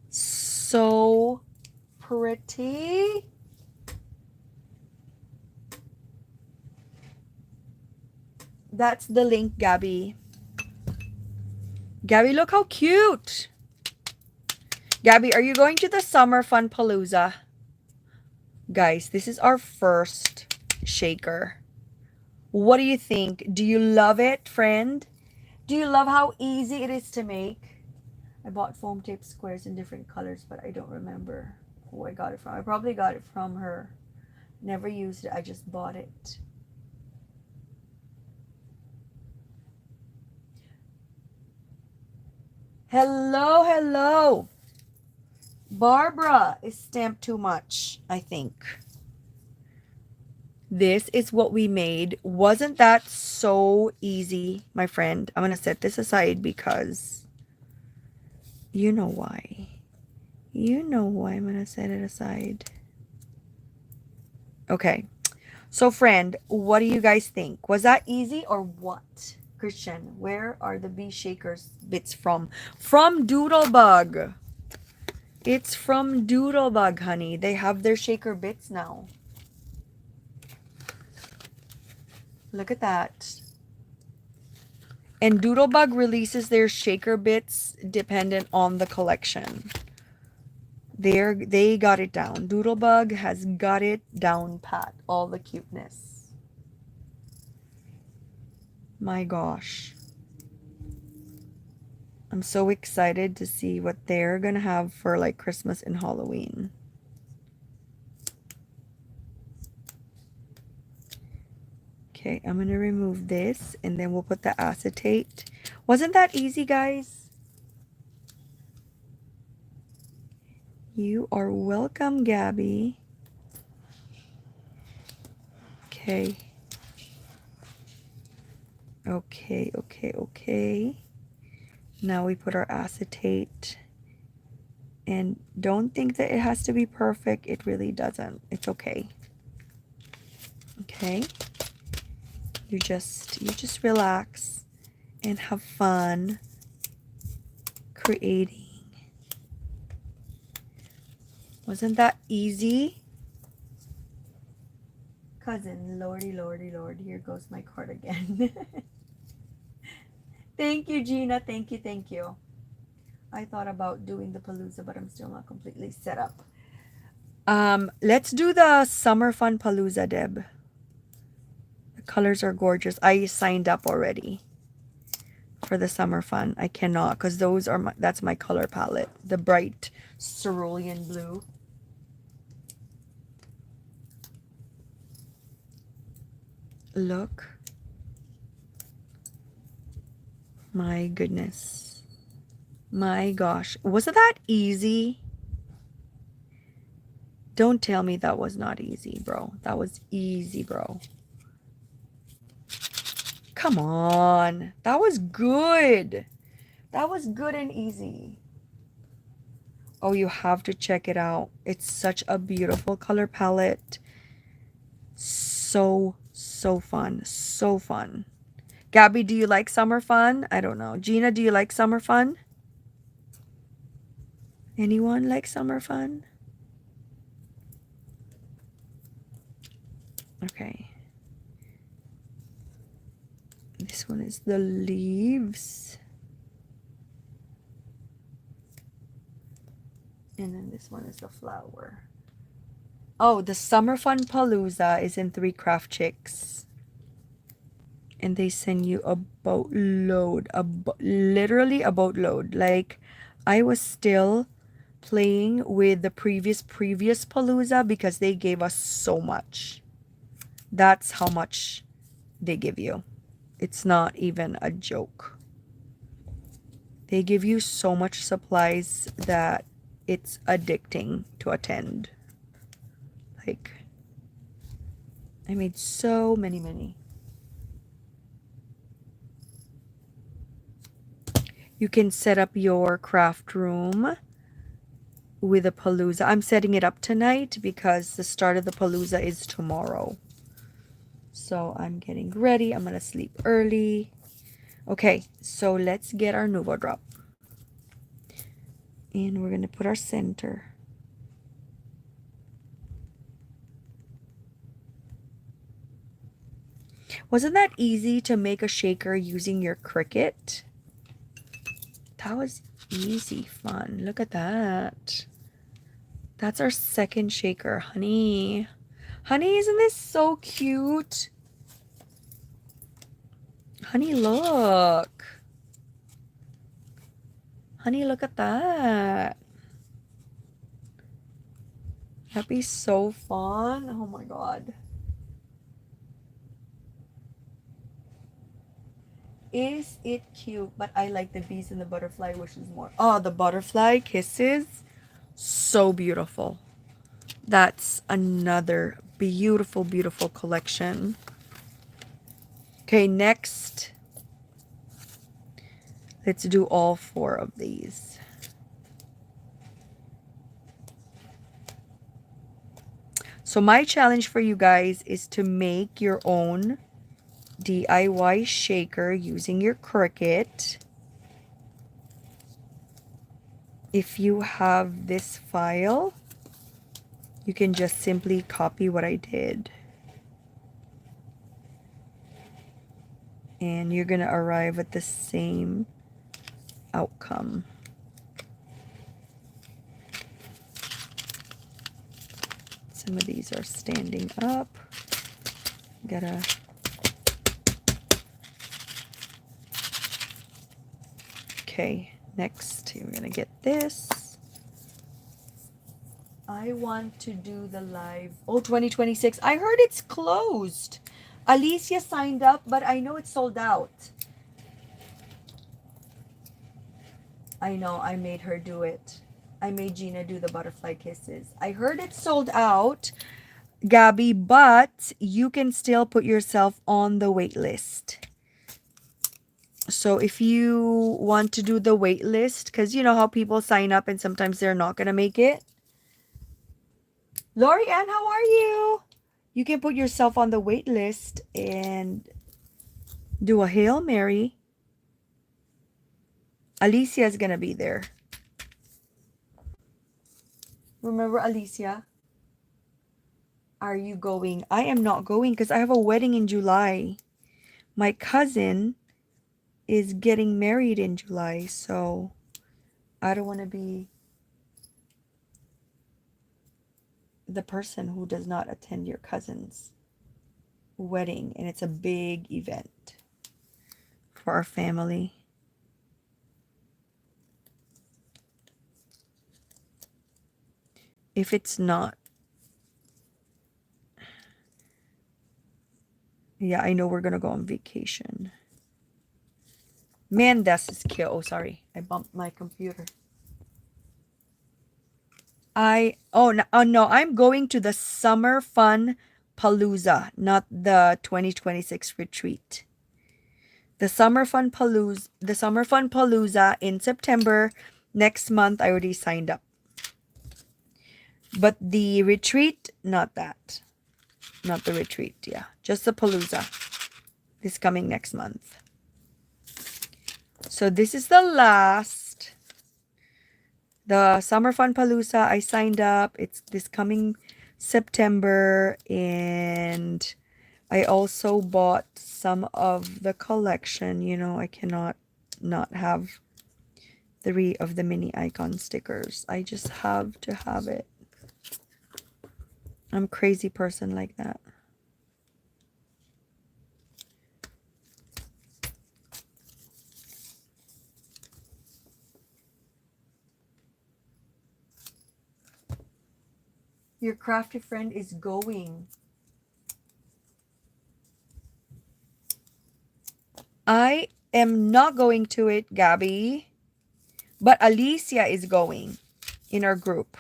So pretty. That's the link, Gabby. Gabby, look how cute. Gabby, are you going to the Summer Fun Palooza? Guys, this is our first shaker. What do you think? Do you love it, friend? Do you love how easy it is to make? I bought foam tape squares in different colors, but I don't remember who I got it from. I probably got it from her. Never used it. I just bought it. Hello, hello. Barbara is stamped too much, I think. This is what we made. Wasn't that so easy, my friend? I'm going to set this aside because you know why. You know why I'm going to set it aside. Okay. So, friend, what do you guys think? Was that easy or what? Christian, where are the bee shakers bits from? From Doodlebug. It's from Doodlebug, honey. They have their shaker bits now. Look at that. And Doodlebug releases their shaker bits dependent on the collection. They got it down. Doodlebug has got it down pat. All the cuteness. My gosh. I'm so excited to see what they're gonna have for like Christmas and Halloween. Okay, I'm gonna remove this and then we'll put the acetate. Wasn't that easy, guys? You are welcome, Gabby. Okay. Okay. Now we put our acetate. And don't think that it has to be perfect. It really doesn't. It's okay. Okay. You just relax and have fun creating. Wasn't that easy? Cousin, lordy, lord. Here goes my card again. Thank you, Gina. Thank you. I thought about doing the Palooza, but I'm still not completely set up. Let's do the Summer Fun Palooza, Deb. The colors are gorgeous. I signed up already for the Summer Fun. I cannot because that's my color palette. The bright cerulean blue. Look. My goodness. My gosh. Was it that easy? Don't tell me that was not easy, bro. That was easy, bro. Come on. That was good. That was good and easy. Oh, you have to check it out. It's such a beautiful color palette. So fun. So fun. Gabby, do you like summer fun? I don't know. Gina, do you like summer fun? Anyone like summer fun? Okay. This one is the leaves. And then this one is the flower. Oh, the Summer Fun Palooza is in 3 Craft Chicks. And they send you a boatload. Literally a boatload. Like, I was still playing with the previous Palooza because they gave us so much. That's how much they give you. It's not even a joke. They give you so much supplies that it's addicting to attend. Like, I made so many. You can set up your craft room with a Palooza. I'm setting it up tonight because the start of the Palooza is tomorrow. So I'm getting ready. I'm going to sleep early. Okay, so let's get our Nuvo drop. And we're going to put our center. Wasn't that easy to make a shaker using your Cricut? That was easy fun. Look at that. That's our second shaker, honey. Honey, isn't this so cute? Honey, look. Honey, look at that. That'd be so fun. Oh my god. Is it cute? But I like the bees and the butterfly wishes more. Oh, the butterfly kisses. So beautiful. That's another beautiful, beautiful collection. Okay, next. Let's do all 4 of these. So my challenge for you guys is to make your own DIY shaker using your Cricut. If you have this file, you can just simply copy what I did. And you're going to arrive at the same outcome. Some of these are standing up. Gotta okay, next we're gonna get this. I want to do the live. Oh, 2026. I heard it's closed. Alicia signed up, but I know it's sold out. I know, I made her do it. I made Gina do the butterfly kisses. I heard it's sold out, Gabby, but you can still put yourself on the wait list. So if you want to do the wait list, because you know how people sign up and sometimes they're not going to make it. Lori Ann, how are you? You can put yourself on the wait list and do a Hail Mary. Alicia is going to be there. Remember Alicia? Are you going? I am not going because I have a wedding in July. My cousin is getting married in July, so I don't want to be the person who does not attend your cousin's wedding, and it's a big event for our family. If it's not, yeah, I know we're gonna go on vacation. Man, this is cute. Oh, sorry, I bumped my computer. No, I'm going to the Summer Fun Palooza, not the 2026 retreat. The Summer Fun Palooza in September next month. I already signed up. But the retreat, not that. Not the retreat, yeah. Just the Palooza. This coming next month. So this is the last. The Summer Fun Palooza, I signed up. It's this coming September. And I also bought some of the collection. You know, I cannot not have 3 of the mini icon stickers. I just have to have it. I'm a crazy person like that. Your crafty friend is going. I am not going to it, Gabby. But Alicia is going in our group.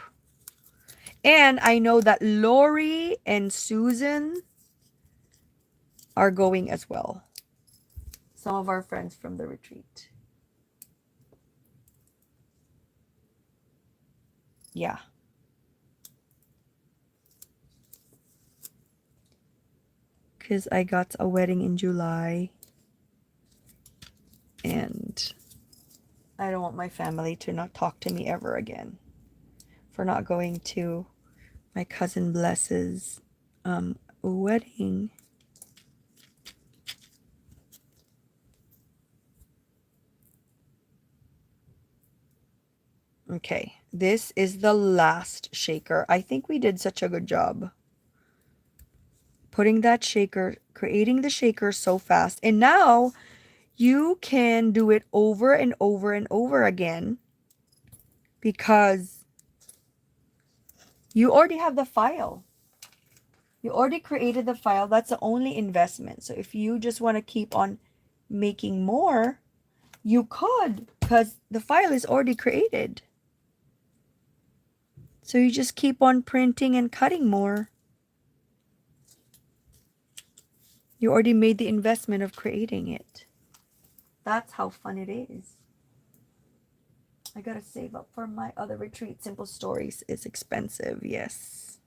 And I know that Lori and Susan are going as well. Some of our friends from the retreat. Yeah. Because I got a wedding in July. And I don't want my family to not talk to me ever again for not going to my cousin Bless's wedding. Okay, this is the last shaker. I think we did such a good job putting that shaker, creating the shaker so fast. And now you can do it over and over and over again because you already have the file. You already created the file. That's the only investment. So if you just want to keep on making more, you could, because the file is already created. So you just keep on printing and cutting more. You already made the investment of creating it. That's how fun it is. I gotta save up for my other retreat. Simple Stories is expensive, yes.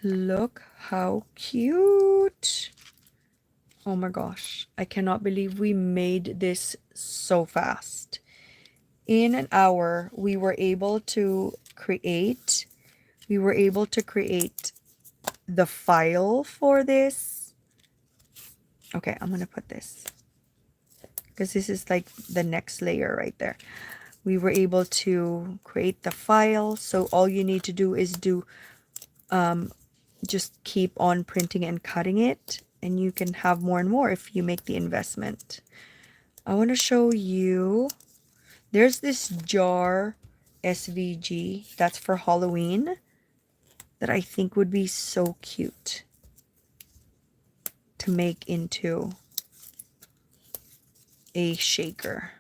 Look how cute. Oh my gosh. I cannot believe we made this so fast. In an hour, we were able to create the file for this. Okay, I'm gonna put this because this is like the next layer right there. We were able to create the file, so all you need to do is just keep on printing and cutting it, and you can have more and more if you make the investment. I want to show you, there's this jar SVG that's for Halloween that I think would be so cute to make into a shaker.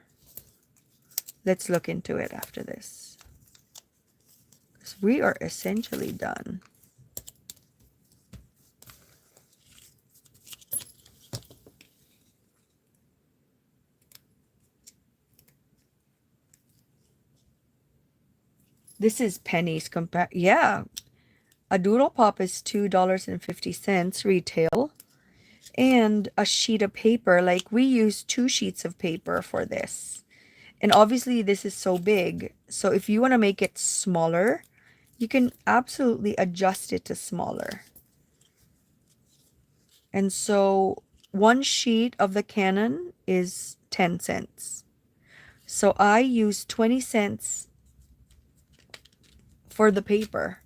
Let's look into it after this, because we are essentially done. This is pennies compared. Yeah, a Doodle Pop is $2.50 retail, and a sheet of paper, like we use 2 sheets of paper for this. And obviously this is so big, so if you want to make it smaller, you can absolutely adjust it to smaller. And so 1 sheet of the Canon is 10 cents. So I use 20 cents for the paper.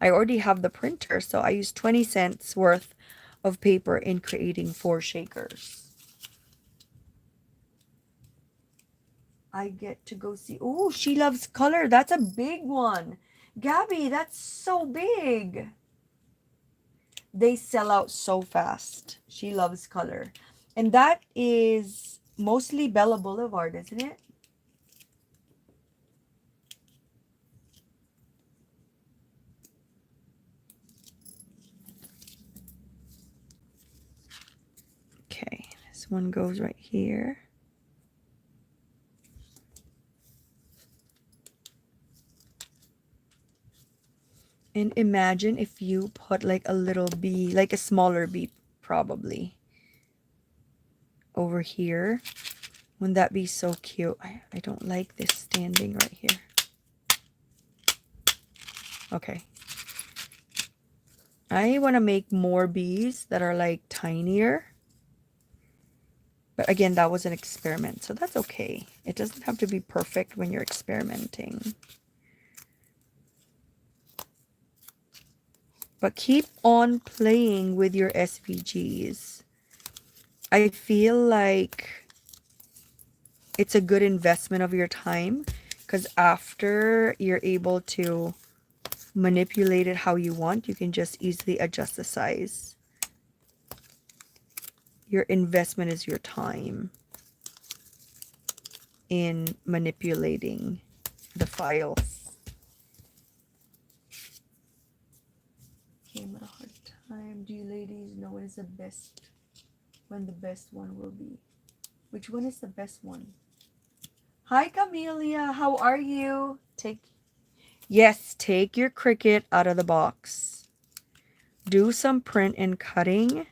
I already have the printer, so I use 20 cents worth of paper in creating 4 shakers. I get to go see, oh, She Loves Color. That's a big one. Gabby, that's so big. They sell out so fast. She Loves Color. And that is mostly Bella Boulevard, isn't it? Okay, this one goes right here. And imagine if you put like a little bee, like a smaller bee probably, over here. Wouldn't that be so cute? I don't like this standing right here. Okay. I want to make more bees that are like tinier. But again, that was an experiment, so that's okay. It doesn't have to be perfect when you're experimenting. But keep on playing with your SVGs. I feel like it's a good investment of your time, because after you're able to manipulate it how you want, you can just easily adjust the size. Your investment is your time in manipulating the files. Came at a hard time. Do you ladies know what is the best, when the best one will be? Which one is the best one? Hi, Camelia. How are you? Yes, take your Cricut out of the box. Do some print and cutting.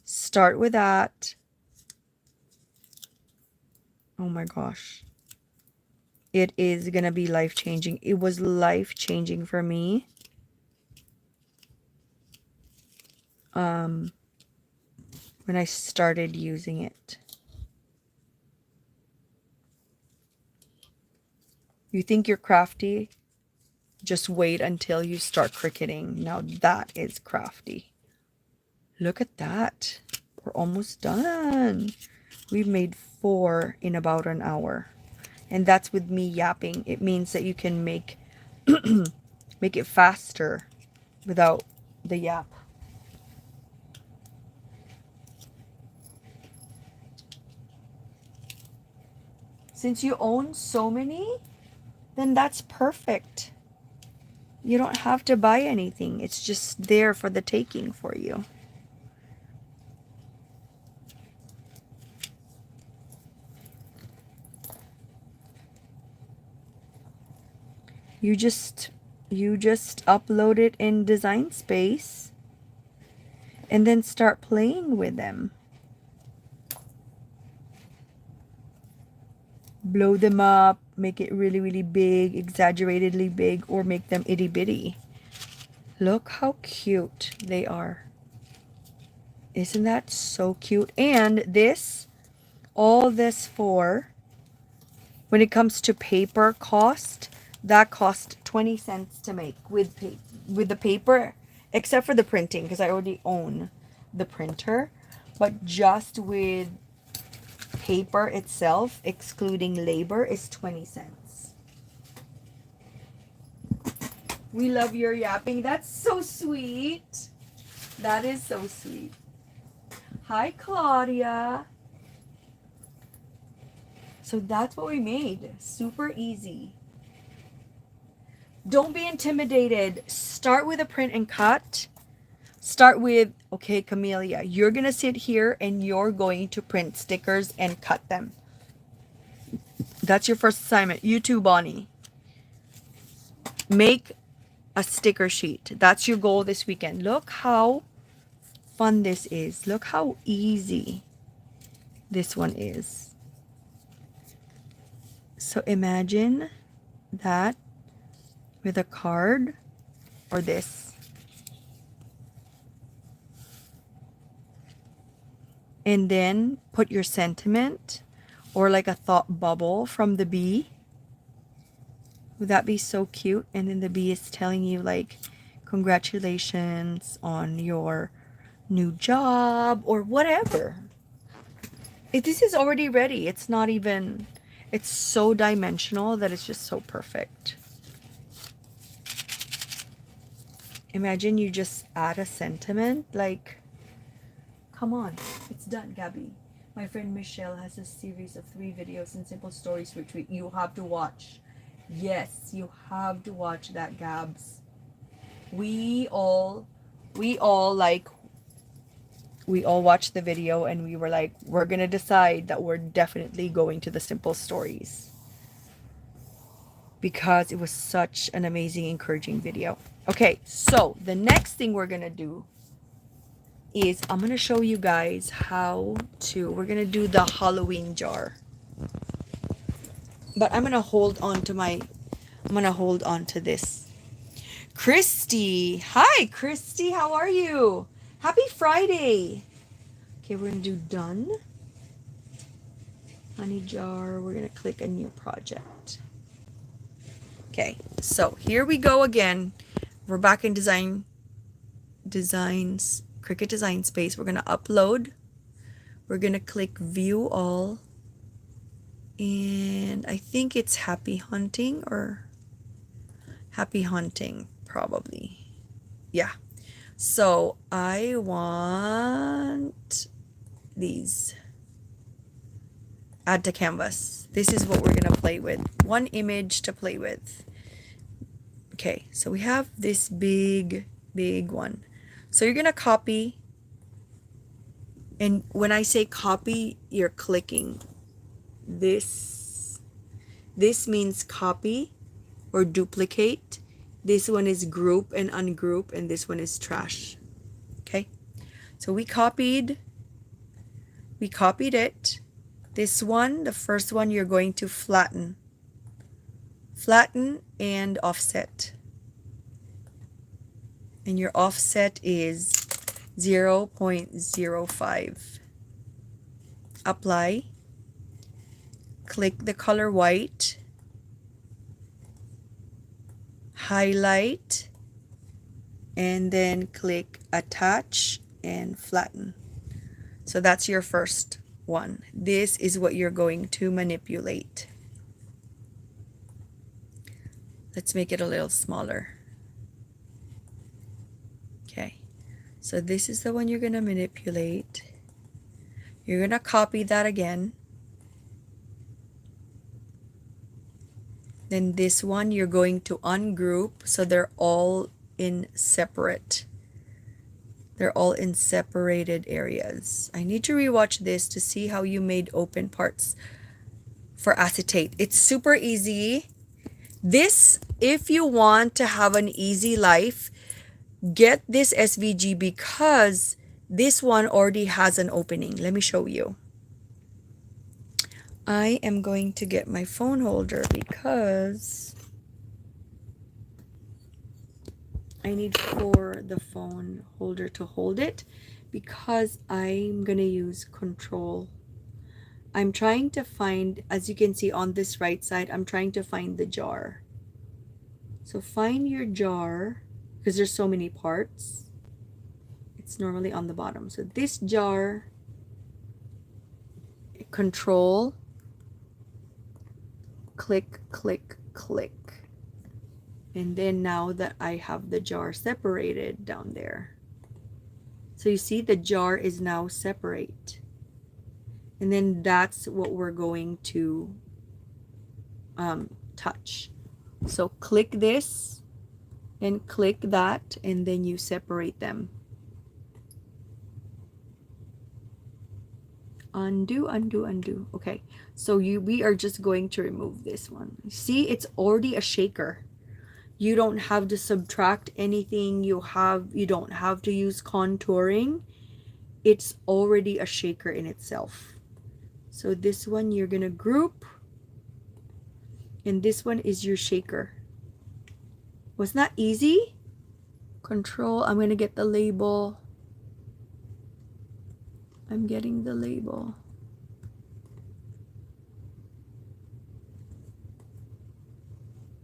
Start with that. Oh my gosh. It is going to be life-changing. It was life-changing for me. When I started using it. You think you're crafty? Just wait until you start cricketing. Now that is crafty. Look at that. We're almost done. We've made 4 in about an hour. And that's with me yapping. It means that you can make make it faster without the yap. Since you own so many, then that's perfect. You don't have to buy anything. It's just there for the taking for you. You just upload it in Design Space and then start playing with them. Blow them up, make it really, really big, exaggeratedly big, or make them itty bitty. Look how cute they are. Isn't that so cute? And this, all this for, when it comes to paper cost, that cost 20 cents to make with the paper, except for the printing, because I already own the printer. But just with paper itself, excluding labor, is 20 cents. We love your yapping. That's so sweet. That is so sweet. Hi, Claudia. So that's what we made. Super easy. Don't be intimidated. Start with a print and cut. Start with, okay, Camelia, you're going to sit here and you're going to print stickers and cut them. That's your first assignment. You too, Bonnie. Make a sticker sheet. That's your goal this weekend. Look how fun this is. Look how easy this one is. So imagine that with a card or this. And then put your sentiment or like a thought bubble from the bee. Would that be so cute? And then the bee is telling you like, congratulations on your new job or whatever. This is already ready. It's not even, it's so dimensional that it's just so perfect. Imagine you just add a sentiment like, come on, it's done, Gabby. My friend Michelle has a series of 3 videos in Simple Stories Retreat. You have to watch. Yes, you have to watch that, Gabs. We all watched the video and we were like, we're gonna decide that we're definitely going to the Simple Stories because it was such an amazing, encouraging video. Okay, so the next thing we're gonna do is I'm gonna show you guys we're gonna do the Halloween jar. But I'm gonna hold on to this. Christy, hi Christy, how are you? Happy Friday. Okay, we're gonna do done. Honey jar, we're gonna click a new project. Okay, so here we go again. We're back in designs, Cricut Design Space. We're gonna upload. We're gonna click view all. And I think it's Happy Hunting probably. Yeah. So I want these. Add to canvas. This is what we're gonna play with. One image to play with. Okay, so we have this big one. So you're gonna copy, and when I say copy, you're clicking. This means copy or duplicate. This one is group and ungroup, and this one is trash. Okay, so we copied it. This one, the first one, you're going to flatten and offset, and your offset is 0.05. Apply. Click the color white, highlight, and then click attach and flatten. So that's your first one. This is what you're going to manipulate. Let's make it a little smaller. Okay, so this is the one you're gonna manipulate. You're gonna copy that again. Then this one you're going to ungroup, so they're all in separate. They're all in separated areas. I need to rewatch this to see how you made open parts for acetate. It's super easy. This, if you want to have an easy life, get this SVG because this one already has an opening. Let me show you. I am going to get my phone holder because I need for the phone holder to hold it because I'm going to use control. I'm trying to find, as you can see on this right side, I'm trying to find the jar. So find your jar because there's so many parts. It's normally on the bottom. So this jar, control, click, click, click. And then now that I have the jar separated down there. So you see the jar is now separate. And then that's what we're going to touch. So click this and click that, and then you separate them. Undo, undo, undo. Okay, so we are just going to remove this one. See, it's already a shaker. You don't have to subtract anything. You don't have to use contouring. It's already a shaker in itself. So this one you're gonna group, and this one is your shaker. Wasn't that easy? Control, I'm gonna get the label. I'm getting the label.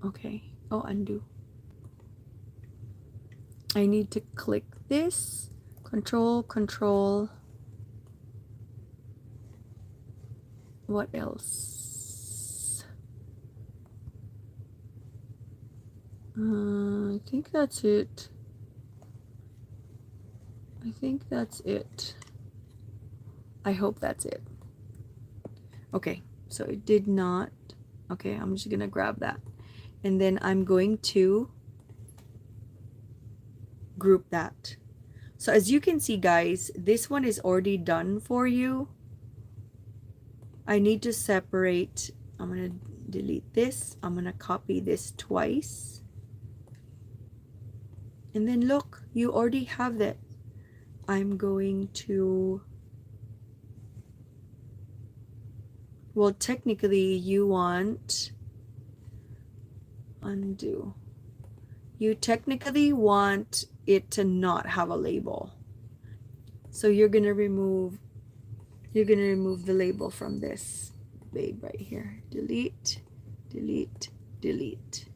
Okay, oh, undo. I need to click this. Control, control. What else? I think that's it. I think that's it. I hope that's it. Okay, so it did not. Okay, I'm just gonna grab that. And then I'm going to group that. So as you can see, guys, this one is already done for you. I need to separate. I'm gonna delete this. I'm gonna copy this twice. And then look, you already have that. I'm going to, well, technically you want, undo. You technically want it to not have a label. So you're going to remove the label from this babe right here. Delete, delete, delete.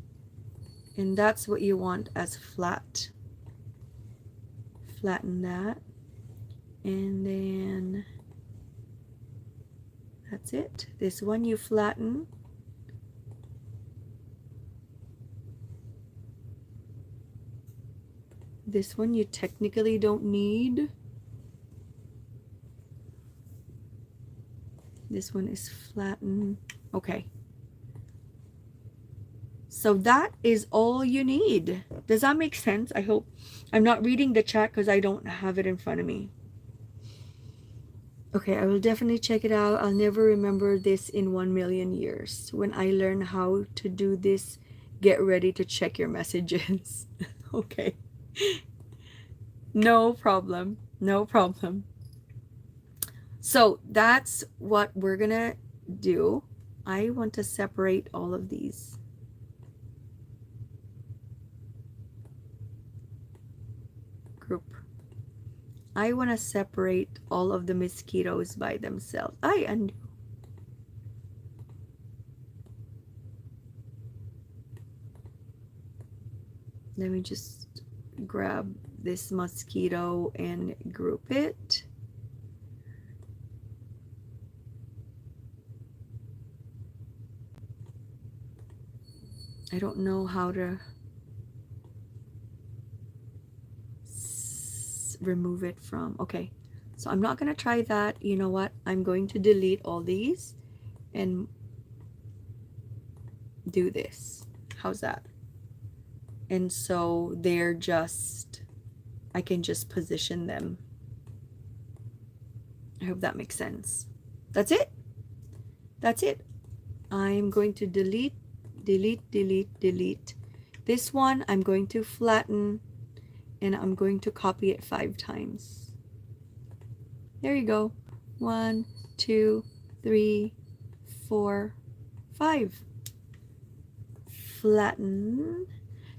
And that's what you want as flat. Flatten that. And then that's it. This one you flatten. This one you technically don't need. This one is flattened. Okay. So that is all you need. Does that make sense? I hope. I'm not reading the chat because I don't have it in front of me. Okay, I will definitely check it out. I'll never remember this in 1,000,000 years. When I learn how to do this, get ready to check your messages. Okay. No problem. No problem. So that's what we're gonna do. I want to separate all of these. Group. I want to separate all of the mosquitoes by themselves. I undo. Let me just grab this mosquito and group it. I don't know how to remove it from, okay. So I'm not going to try that. You know what? I'm going to delete all these and do this. How's that? And so they're just, I can just position them. I hope that makes sense. That's it. That's it. I'm going to delete, delete, delete, delete. This one I'm going to flatten and I'm going to copy it 5 times. There you go. 1, 2, 3, 4, 5. Flatten.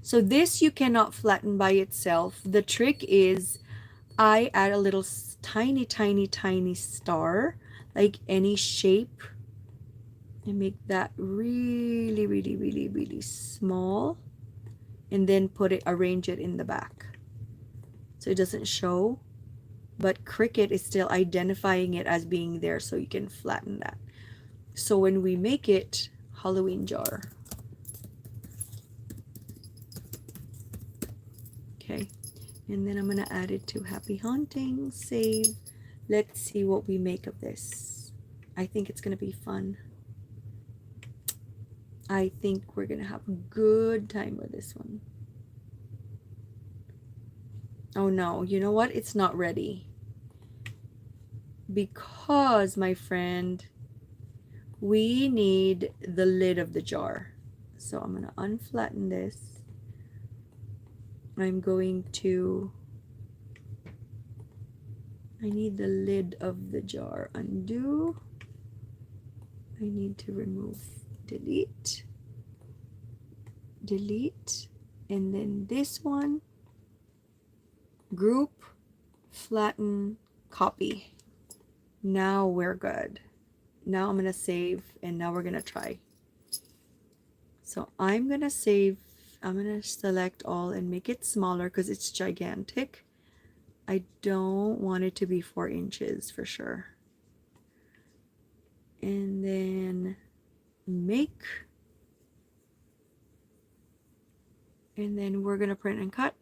So this you cannot flatten by itself. The trick is I add a little tiny, tiny, tiny star, like any shape, and make that really, really, really, really small, and then arrange it in the back. So it doesn't show, but Cricut is still identifying it as being there, so you can flatten that. So when we make it Halloween jar, okay, and then I'm going to add it to Happy Haunting, save. Let's see what we make of this. I think it's going to be fun. I think we're going to have a good time with this one. Oh no, you know what? It's not ready. Because, my friend, we need the lid of the jar. So I'm going to unflatten this. I'm going to, I need the lid of the jar. Undo. I need to remove, delete, delete, and then this one, group, flatten, copy. Now we're good. Now I'm going to save, and now we're going to try. So I'm going to save. I'm going to select all and make it smaller because it's gigantic. I don't want it to be 4 inches for sure. And then make. And then we're going to print and cut.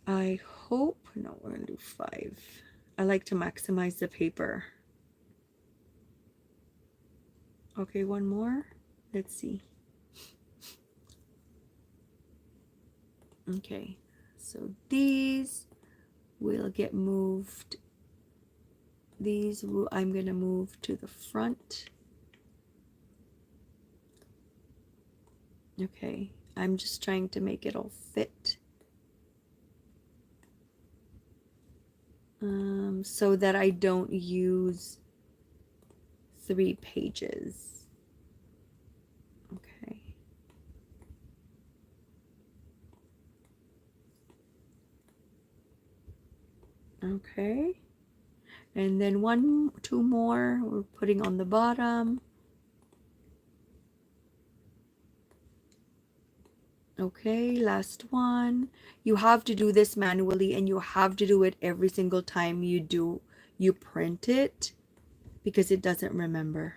I hope, no, we're going to do 5. I like to maximize the paper. Okay, one more. Let's see. Okay, so these will get moved. These I'm going to move to the front. Okay, I'm just trying to make it all fit. So that I don't use 3 pages. Okay. Okay. And then 1, 2 more we're putting on the bottom. Okay, last one. You have to do this manually, and you have to do it every single time you print it, because it doesn't remember.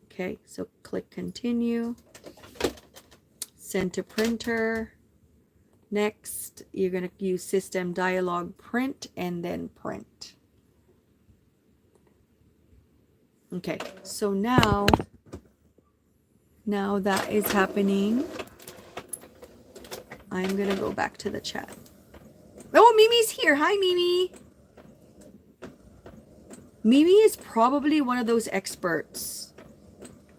Okay, so click continue, send to printer. Next, you're going to use system dialog print and then print. Okay, so now that is happening, I'm going to go back to the chat. Oh, Mimi's here. Hi, Mimi. Mimi is probably one of those experts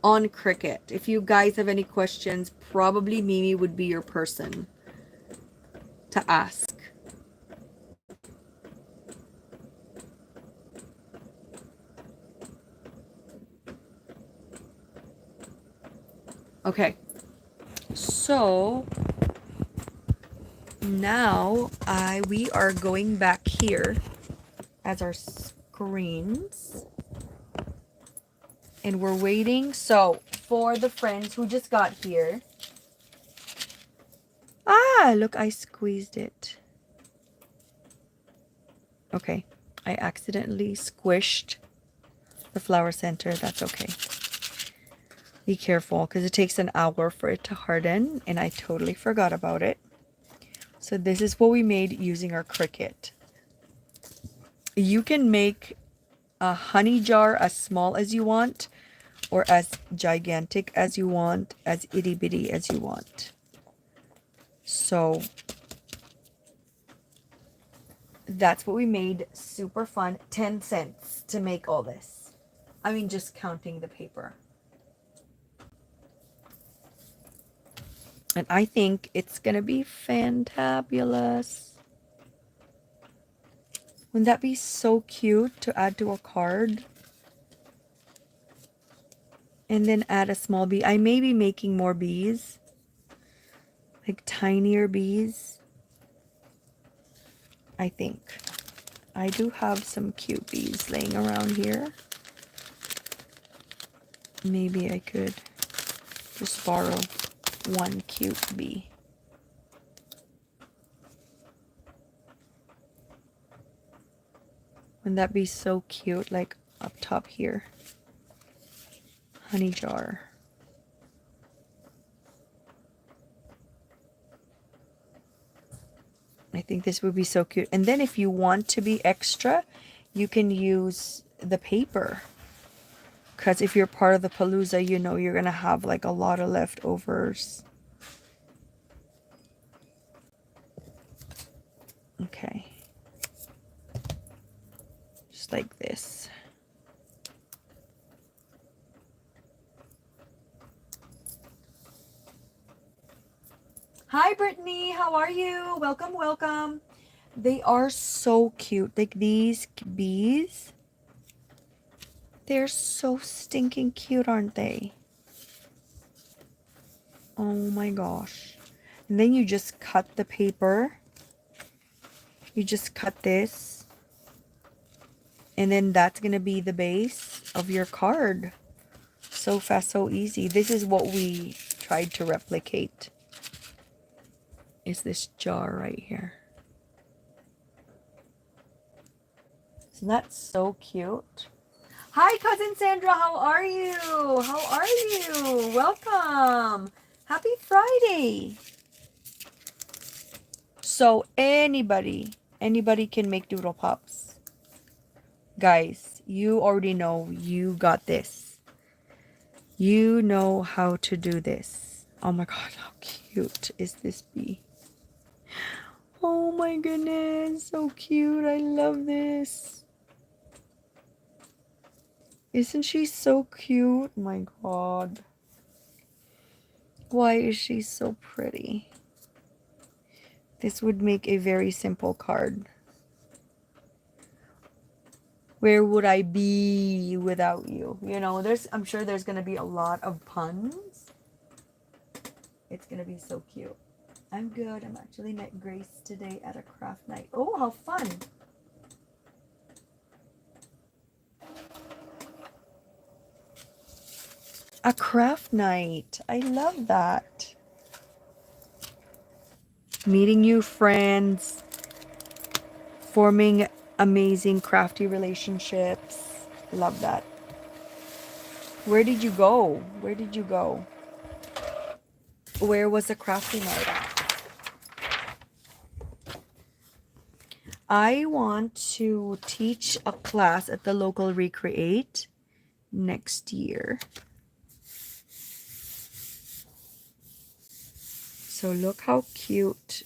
on Cricut. If you guys have any questions, probably Mimi would be your person to ask. Okay, so now we are going back here as our screens, and we're waiting. So for the friends who just got here, look, I squeezed it. Okay, I accidentally squished the flower center. That's okay. Be careful because it takes an hour for it to harden, and I totally forgot about it. So this is what we made using our Cricut. You can make a honey jar as small as you want, or as gigantic as you want, as itty bitty as you want. So that's what we made. Super fun. 10 cents to make all this. I mean, just counting the paper. And I think it's gonna be fantabulous. Wouldn't that be so cute to add to a card? And then add a small bee. I may be making more bees. Like tinier bees. I think. I do have some cute bees laying around here. Maybe I could just borrow one cute bee. Wouldn't that be so cute? Like up top here. Honey jar. I think this would be so cute. And then if you want to be extra, you can use the paper. Because if you're part of the Palooza, you know you're going to have like a lot of leftovers. Okay. Just like this. Hi, Brittany. How are you? Welcome, welcome. They are so cute. Like these bees. They're so stinking cute, aren't they? Oh my gosh. And then you just cut the paper. You just cut this. And then that's going to be the base of your card. So fast, so easy. This is what we tried to replicate. Is this jar right here. So that's so cute. Hi, Cousin Sandra. How are you? How are you? Welcome. Happy Friday. So anybody can make doodle pops. Guys, you already know you got this. You know how to do this. Oh my god, how cute is this bee? Oh my goodness, so cute. I love this. Isn't she so cute? My god. Why is she so pretty? This would make a very simple card. Where would I be without you? You know, I'm sure there's going to be a lot of puns. It's going to be so cute. I'm good. I'm actually met Grace today at a craft night. Oh, how fun. A craft night. I love that. Meeting new friends. Forming amazing crafty relationships. Love that. Where did you go? Where did you go? Where was the crafty night at? I want to teach a class at the local Recreate next year. So look how cute.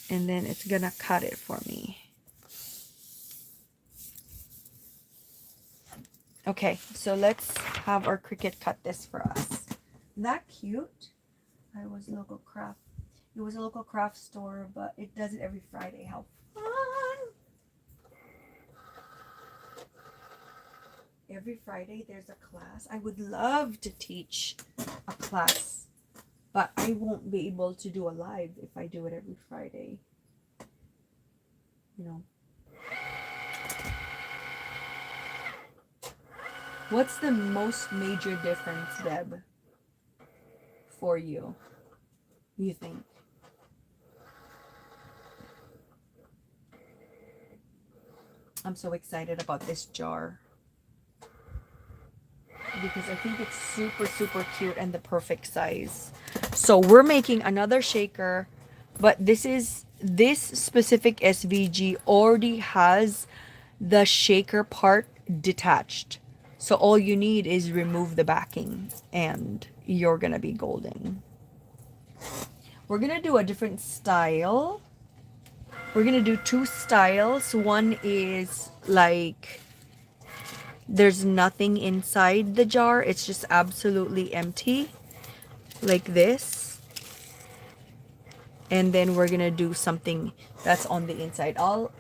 And then it's gonna cut it for me. Okay, so let's have our Cricut cut this for us. Isn't that cute? It was a local craft store, but it does it every Friday. How fun! Every Friday there's a class. I would love to teach a class, but I won't be able to do a live if I do it every Friday. You know. What's the most major difference, Deb, for you think? I'm so excited about this jar. because I think it's super, super cute and the perfect size. So we're making another shaker, but this specific SVG already has the shaker part detached. So all you need is remove the backing and you're gonna be golden. We're gonna do a different style. We're gonna do two styles. One is like there's nothing inside the jar, it's just absolutely empty, like this. And then we're gonna do something that's on the inside. I'll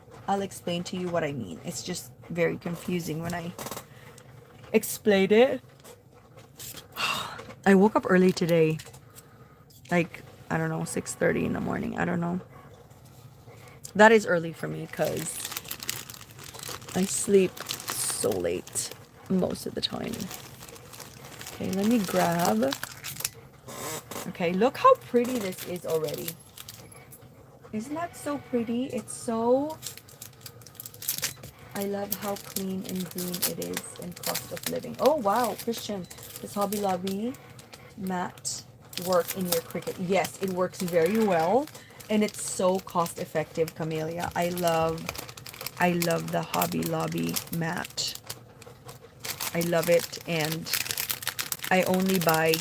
explain to you what I mean. It's just very confusing when I explain it. I woke up early today, like I don't know, 6:30 in the morning. I don't know. That is early for me because I sleep so late most of the time. Okay, let me grab. Okay, look how pretty this is already. Isn't that so pretty? It's so... I love how clean and green it is and cost of living. Oh wow, Christian, does Hobby Lobby mat work in your Cricut? Yes, it works very well and it's so cost effective, Camellia. I love the Hobby Lobby mat. I love it, and I only buy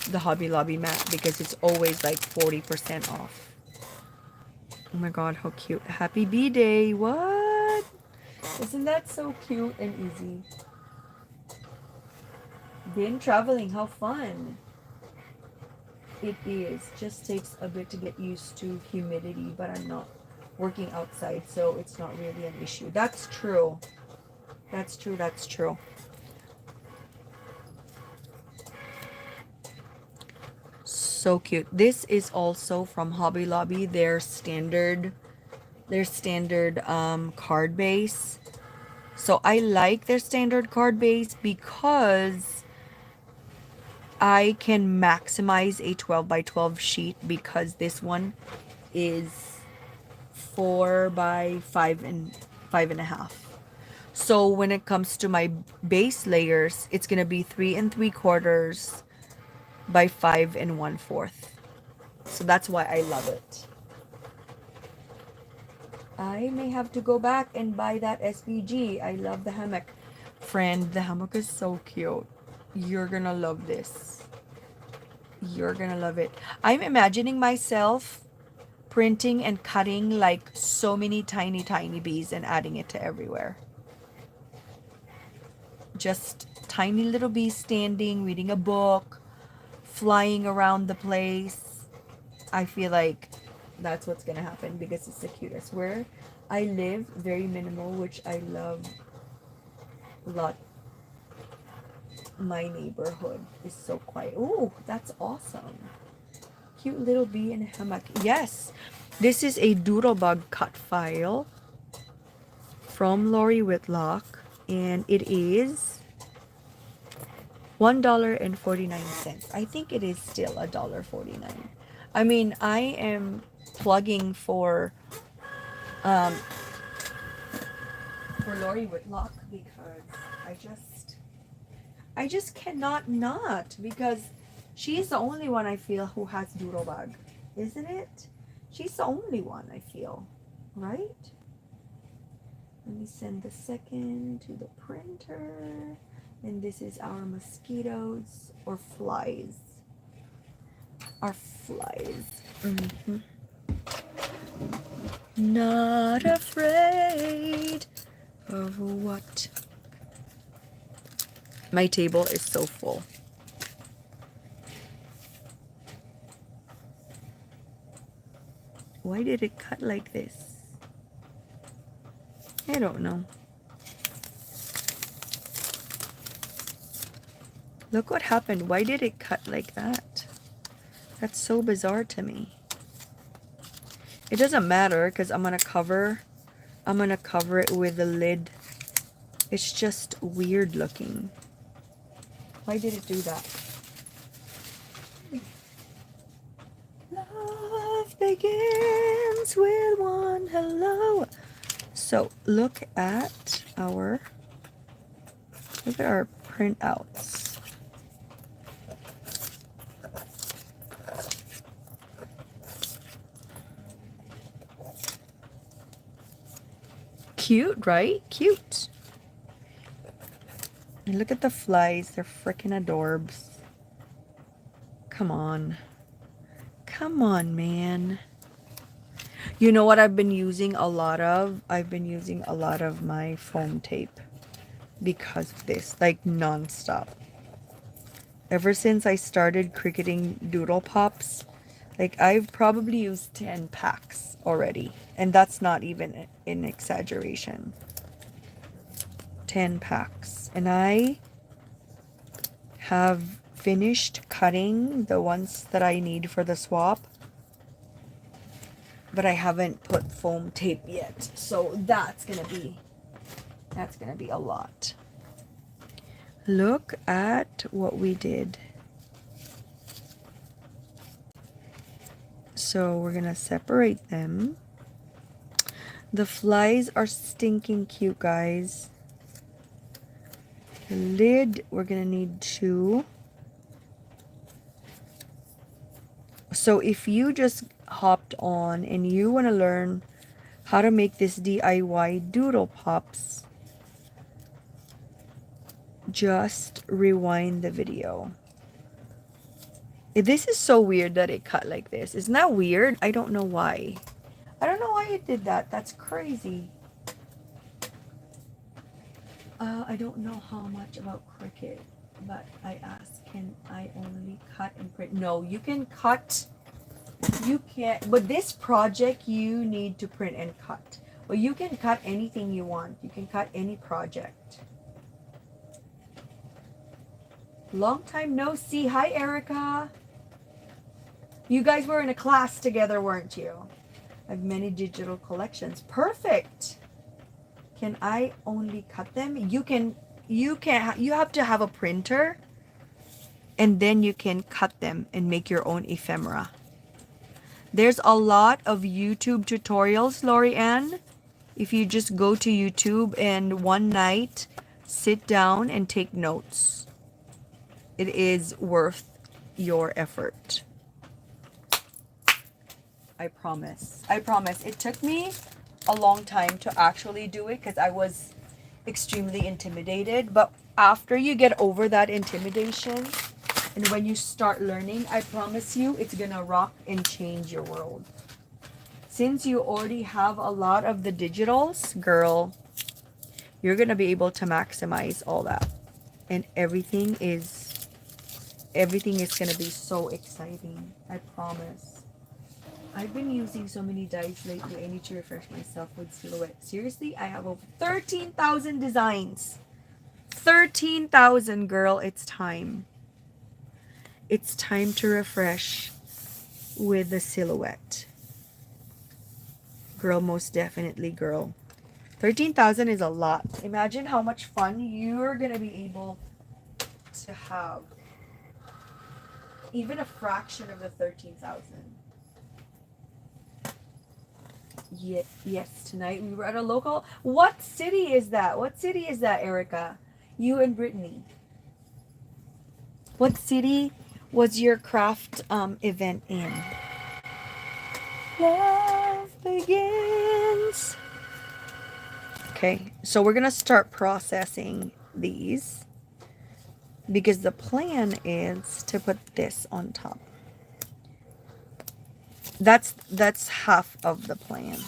the Hobby Lobby mat because it's always like 40% off. Oh my god, how cute. Happy B-Day. What? Isn't that so cute and easy? Been traveling, how fun. It is. Just takes a bit to get used to humidity, but I'm not working outside, so it's not really an issue. That's true. That's true, that's true. So cute. This is also from Hobby Lobby, their standard card base. So I like their standard card base because I can maximize a 12 by 12 sheet, because this one is 4 by 5.5. So when it comes to my base layers, it's gonna be 3 3/4 by 5 1/4. So that's why I love it. I may have to go back and buy that SVG. I love the hammock. Friend, the hammock is so cute. You're gonna love this. You're gonna love it. I'm imagining myself printing and cutting like so many tiny bees and adding it to everywhere. Just tiny little bees standing, reading a book, flying around the place. I feel like that's what's gonna happen because it's the cutest. Where I live, very minimal, which I love a lot. My neighborhood is so quiet. Oh, that's awesome. Cute little bee in a hammock. Yes, this is a Doodlebug cut file from Lori Whitlock, and it is $1.49. I think it is still $1.49. I mean, I am plugging for Lori Whitlock because I just cannot not, because she's the only one I feel who has Doodlebug, isn't it? She's the only one I feel, right? Let me send the second to the printer. And this is our mosquitoes or flies. Our flies. Mm-hmm. Not afraid of what? My table is so full. Why did it cut like this? I don't know. Look what happened. Why did it cut like that? That's so bizarre to me. It doesn't matter because I'm gonna cover it with the lid. It's just weird looking. Why did it do that? Love begins with one hello. So look at our printouts. Cute, right? Cute. And look at the flies. They're freaking adorbs. Come on. Come on, man. You know what I've been using a lot of? I've been using a lot of my foam tape because of this, like non-stop. Ever since I started cricketing Doodle Pops, like I've probably used 10 packs already. And that's not even an exaggeration. 10 packs. And I have finished cutting the ones that I need for the swap. But I haven't put foam tape yet. So that's gonna be a lot. Look at what we did. So we're gonna separate them. The flies are stinking cute, guys. The lid, we're gonna need 2. So if you just hopped on and you want to learn how to make this DIY Doodle Pops, just rewind the video. This is so weird that it cut like this. Isn't that weird? I don't know why. I don't know why it did that. That's crazy. I don't know how much about Cricut, but I asked, can I only cut and print? No, you can cut. You can't. But this project, you need to print and cut. But you can cut anything you want. You can cut any project. Long time no see. Hi, Erica. You guys were in a class together, weren't you? I have many digital collections. Perfect. Can I only cut them? You can. You have to have a printer, and then you can cut them and make your own ephemera. There's a lot of YouTube tutorials, Lori Ann. If you just go to YouTube and one night sit down and take notes, it is worth your effort. I promise. I promise. It took me a long time to actually do it because I was extremely intimidated. But after you get over that intimidation and when you start learning, I promise you it's gonna rock and change your world. Since you already have a lot of the digitals, girl, you're gonna be able to maximize all that. And everything is gonna be so exciting. I promise. I've been using so many dyes lately. I need to refresh myself with Silhouette. Seriously, I have over 13,000 designs. 13,000, girl. It's time. It's time to refresh with the Silhouette. Girl, most definitely, girl. 13,000 is a lot. Imagine how much fun you're going to be able to have. Even a fraction of the 13,000. Yes, tonight we were at a local. What city is that? What city is that, Erica? You and Brittany. What city was your craft event in? Love begins. Okay, so we're gonna start processing these because the plan is to put this on top. That's half of the plan.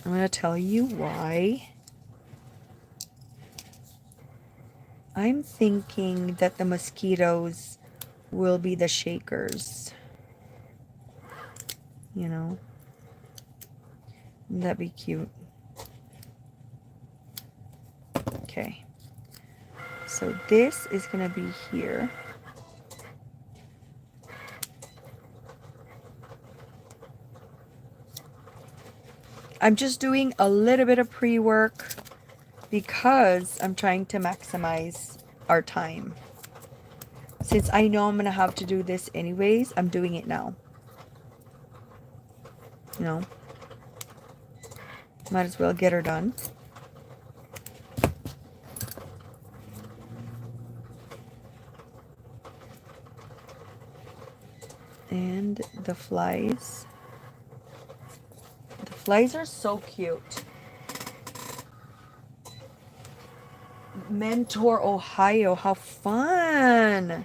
I'm going to tell you why. I'm thinking that the mosquitoes will be the shakers. You know? That'd be cute. Okay. So this is going to be here. I'm just doing a little bit of pre-work because I'm trying to maximize our time. Since I know I'm going to have to do this anyways, I'm doing it now. You know? Might as well get her done. And the flies. The flies are so cute. Mentor, Ohio. How fun.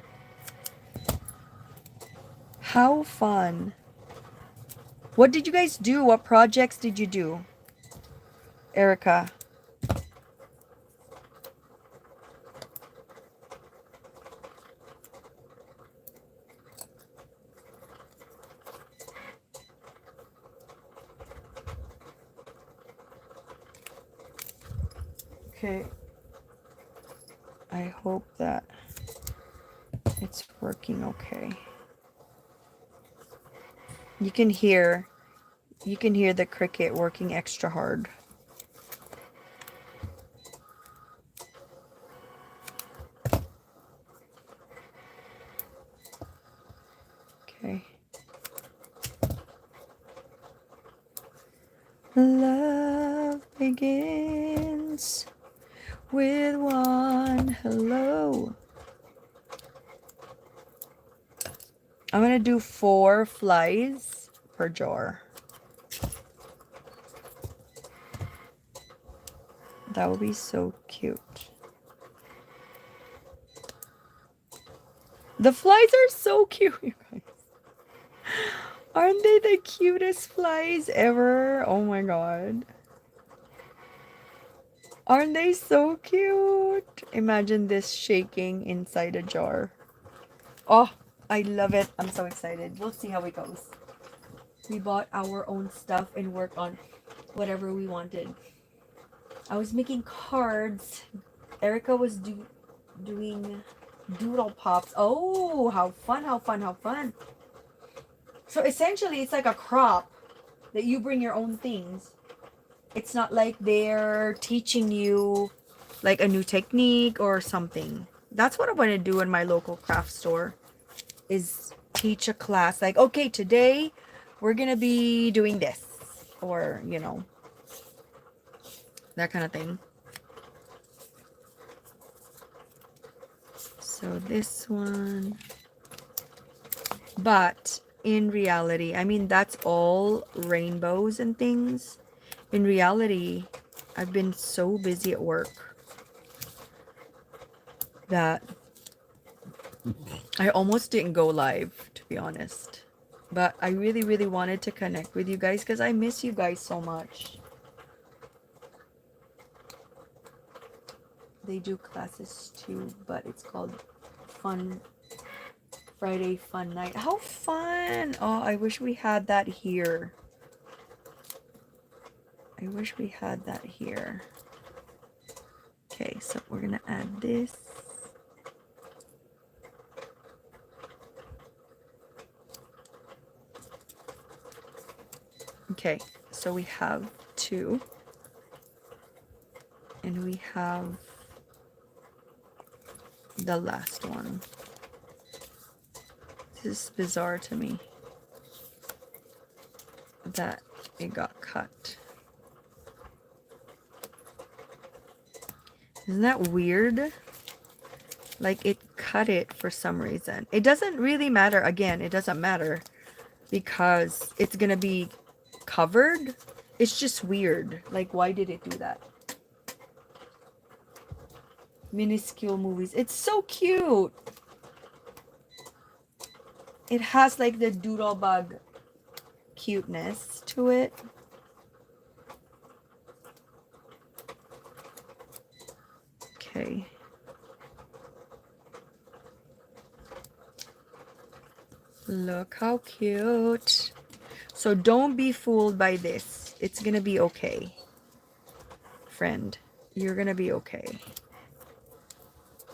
How fun. What did you guys do? What projects did you do? Erica. Okay. I hope that it's working okay. You can hear the Cricut working extra hard. Okay. Love begins with one hello. I'm gonna do 4 flies per jar. That would be so cute. The flies are so cute, you guys. Aren't they the cutest flies ever? Oh my god. Aren't they so cute? Imagine this shaking inside a jar. Oh, I love it. I'm so excited. We'll see how it goes. We bought our own stuff and worked on whatever we wanted. I was making cards. Erica was doing doodle pops. Oh, how fun, how fun, how fun. So essentially, it's like a crop that you bring your own things. It's not like they're teaching you like a new technique or something. That's what I want to do in my local craft store, is teach a class. Like, okay, today we're going to be doing this, or, you know, that kind of thing. So this one. But in reality, I mean, that's all rainbows and things. In reality, I've been so busy at work that I almost didn't go live, to be honest. But I really, really wanted to connect with you guys because I miss you guys so much. They do classes too, but it's called Fun Friday Fun Night. How fun! Oh, I wish we had that here. I wish we had that here. Okay, so we're gonna add this. Okay, so we have 2. And we have the last one. This is bizarre to me that it got cut. Isn't that weird? Like, it cut it for some reason. It doesn't really matter. Again, it doesn't matter because it's gonna be covered. It's just weird. Like, why did it do that? Minuscule movies. It's so cute. It has like the doodle bug cuteness to it. Okay. Look how cute. So don't be fooled by this. It's gonna be okay. Friend, you're gonna be okay.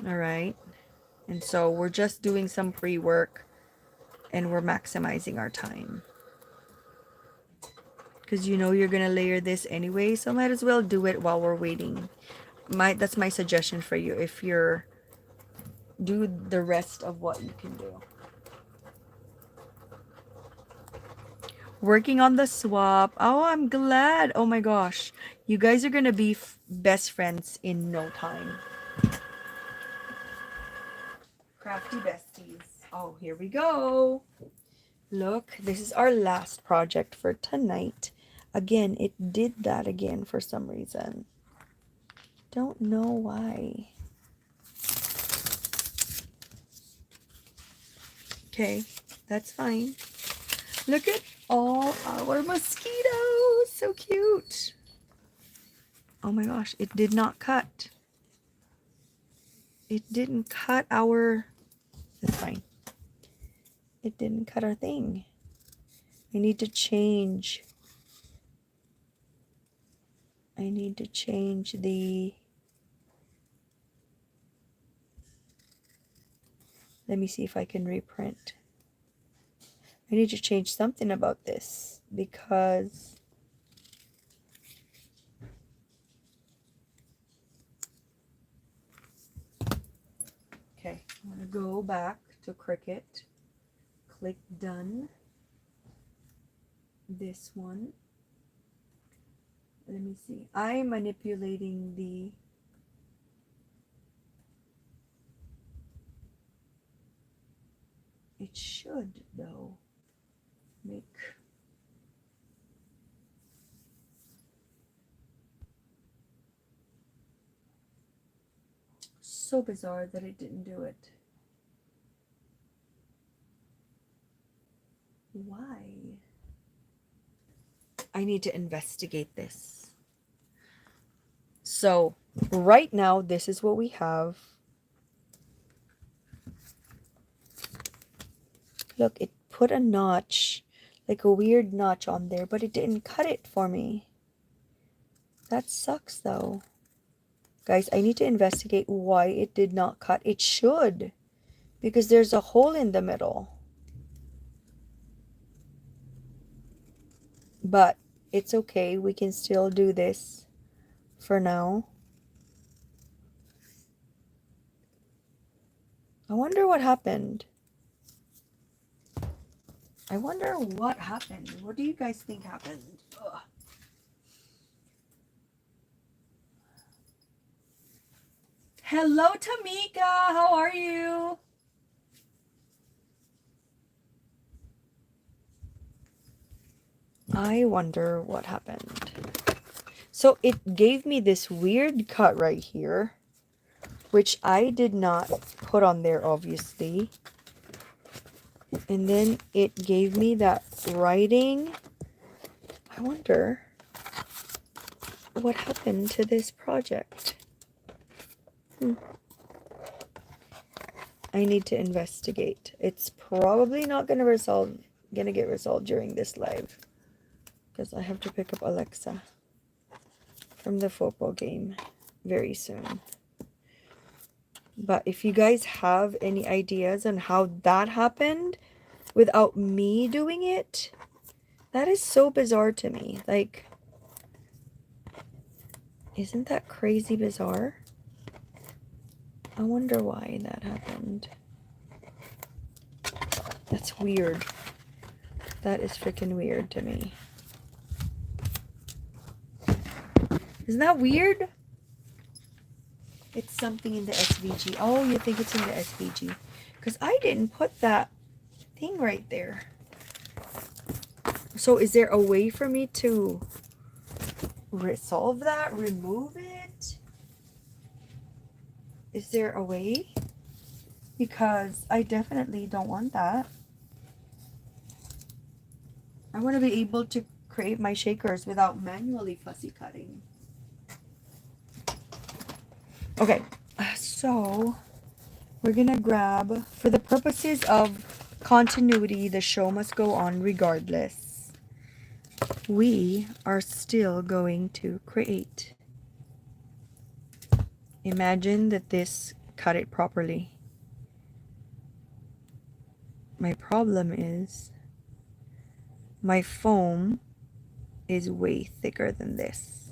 Alright? And so we're just doing some pre-work and we're maximizing our time. Because you know you're gonna layer this anyway, so might as well do it while we're waiting. That's my suggestion for you if you're do the rest of what you can do. Working on the swap. Oh, I'm glad. Oh my gosh. You guys are gonna be best friends in no time. Crafty besties. Oh, here we go. Look, this is our last project for tonight. Again, it did that again for some reason. Don't know why. Okay, that's fine. Look at all our mosquitoes. So cute. Oh my gosh, it did not cut. It didn't cut our... That's fine. It didn't cut our thing. I need to change. I need to change the... Let me see if I can reprint. I need to change something about this because... Okay, I'm going to go back to Cricut. Click done. This one. Let me see. I'm manipulating the... It should, though, make... So bizarre that it didn't do it. Why? I need to investigate this. So, right now, this is what we have. Look, it put a notch, like a weird notch on there, but it didn't cut it for me. That sucks, though. Guys, I need to investigate why it did not cut. It should, because there's a hole in the middle. But it's okay. We can still do this for now. I wonder what happened. I wonder what happened. What do you guys think happened? Ugh. Hello, Tamika. How are you? I wonder what happened. So it gave me this weird cut right here, which I did not put on there, obviously. And then it gave me that writing. I wonder what happened to this project. I need to investigate. It's probably not gonna get resolved during this live, because I have to pick up Alexa from the football game very soon. But if you guys have any ideas on how that happened without me doing it, that is so bizarre to me. Like, isn't that crazy bizarre? I wonder why that happened. That's weird. That is freaking weird to me. Isn't that weird? It's something in the SVG. Oh, you think it's in the SVG? Because I didn't put that thing right there. So is there a way for me to resolve that? Remove it? Is there a way? Because I definitely don't want that. I want to be able to create my shakers without manually fussy cutting. Okay, so we're gonna grab, for the purposes of continuity, the show must go on regardless. We are still going to create. Imagine that this cut it properly. My problem is my foam is way thicker than this.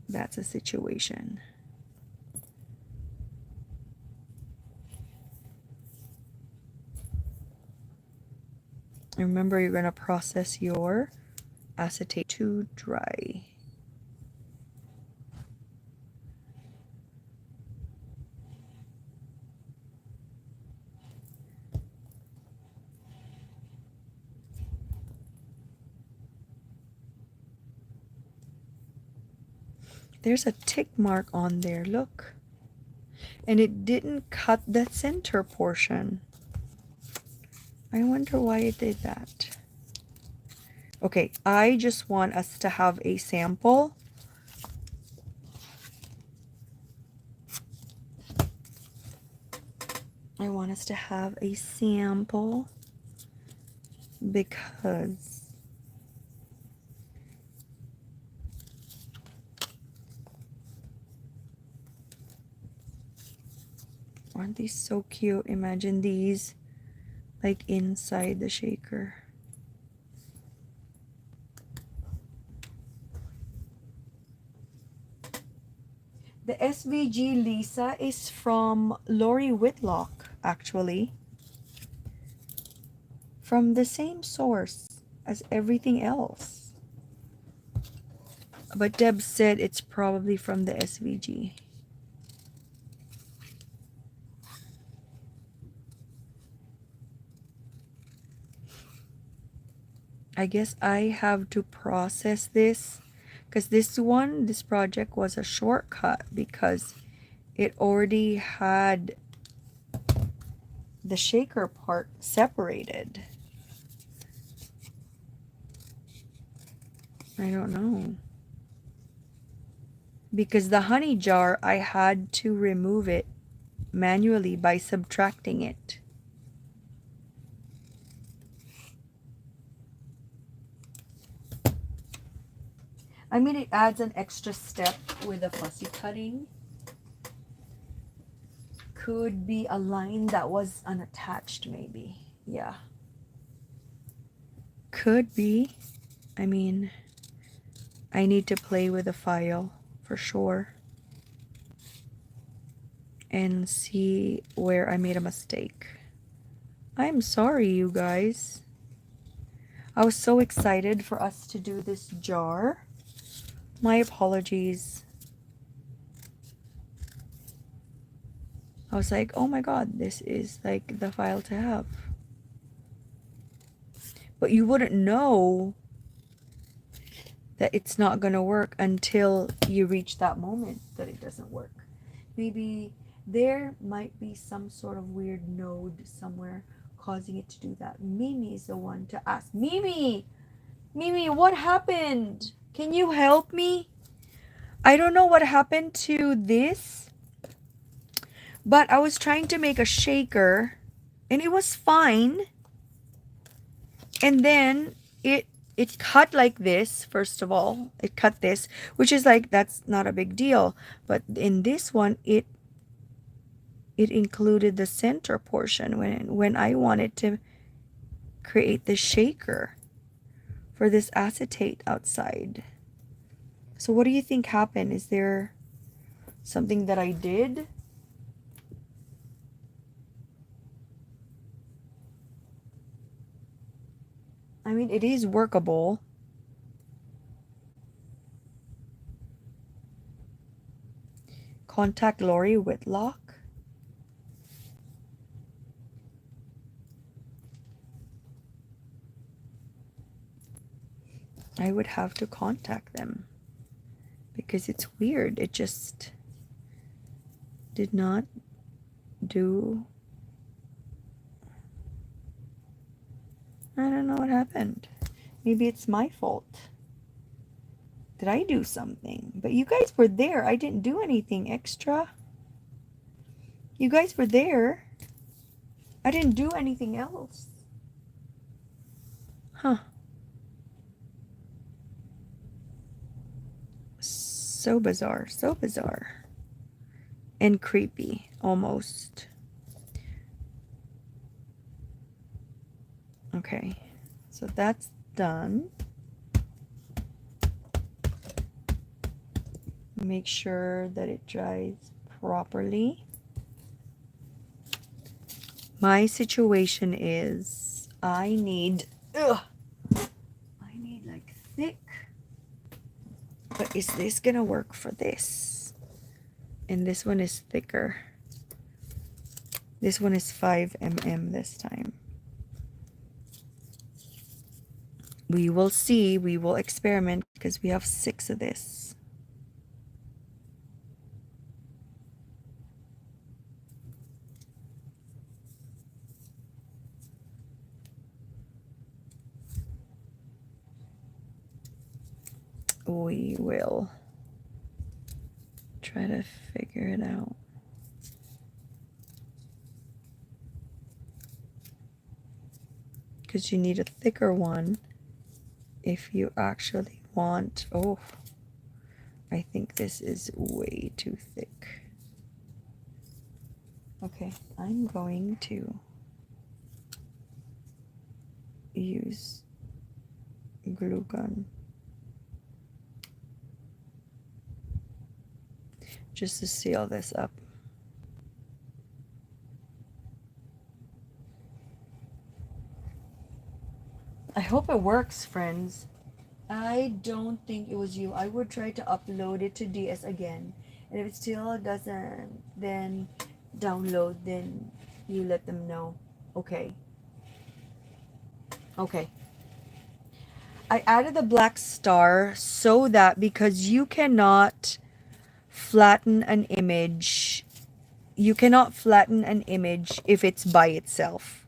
That's a situation. Remember, you're going to process your acetate to dry. There's a tick mark on there, look. And it didn't cut the center portion. I wonder why it did that. Okay, I just want us to have a sample. I want us to have a sample because aren't these so cute? Imagine these like inside the shaker. The SVG Lisa is from Lori Whitlock, actually. From the same source as everything else. But Deb said it's probably from the SVG. I guess I have to process this because this project was a shortcut because it already had the shaker part separated. I don't know. Because the honey jar, I had to remove it manually by subtracting it. I mean, it adds an extra step with the fussy cutting. Could be a line that was unattached, maybe. Yeah. Could be. I mean, I need to play with the file for sure and see where I made a mistake. I'm sorry, you guys. I was so excited for us to do this jar. My apologies. I was like, oh my god, this is like the file to have. But you wouldn't know that it's not going to work until you reach that moment that it doesn't work. Maybe there might be some sort of weird node somewhere causing it to do that. Mimi is the one to ask. Mimi, what happened? Can you help me? I don't know what happened to this, but I was trying to make a shaker and it was fine. And then it cut like this. First of all, it cut this, which is like, that's not a big deal. But in this one, it included the center portion when I wanted to create the shaker for this acetate outside. So what do you think happened? Is there something that I did? I mean, it is workable. Contact Lori Whitlock. I would have to contact them because it's weird. It just did not do. I don't know what happened. Maybe it's my fault. Did I do something? But you guys were there. I didn't do anything extra. You guys were there. I didn't do anything else. Huh. So bizarre. So bizarre. And creepy. Almost. Okay. So that's done. Make sure that it dries properly. My situation is I need like thick. But is this gonna work for this? And this one is thicker. This one is 5 mm this time. We will see. We will experiment because we have 6 of this. we will try to figure it out. Because you need a thicker one if you actually want. Oh, I think this is way too thick. Okay, I'm going to use glue gun just to seal this up. I hope it works, friends. I don't think it was you. I would try to upload it to DS again. And if it still doesn't, then download, then you let them know. Okay. Okay. I added the black star so that because you cannot flatten an image, you cannot flatten an image if it's by itself.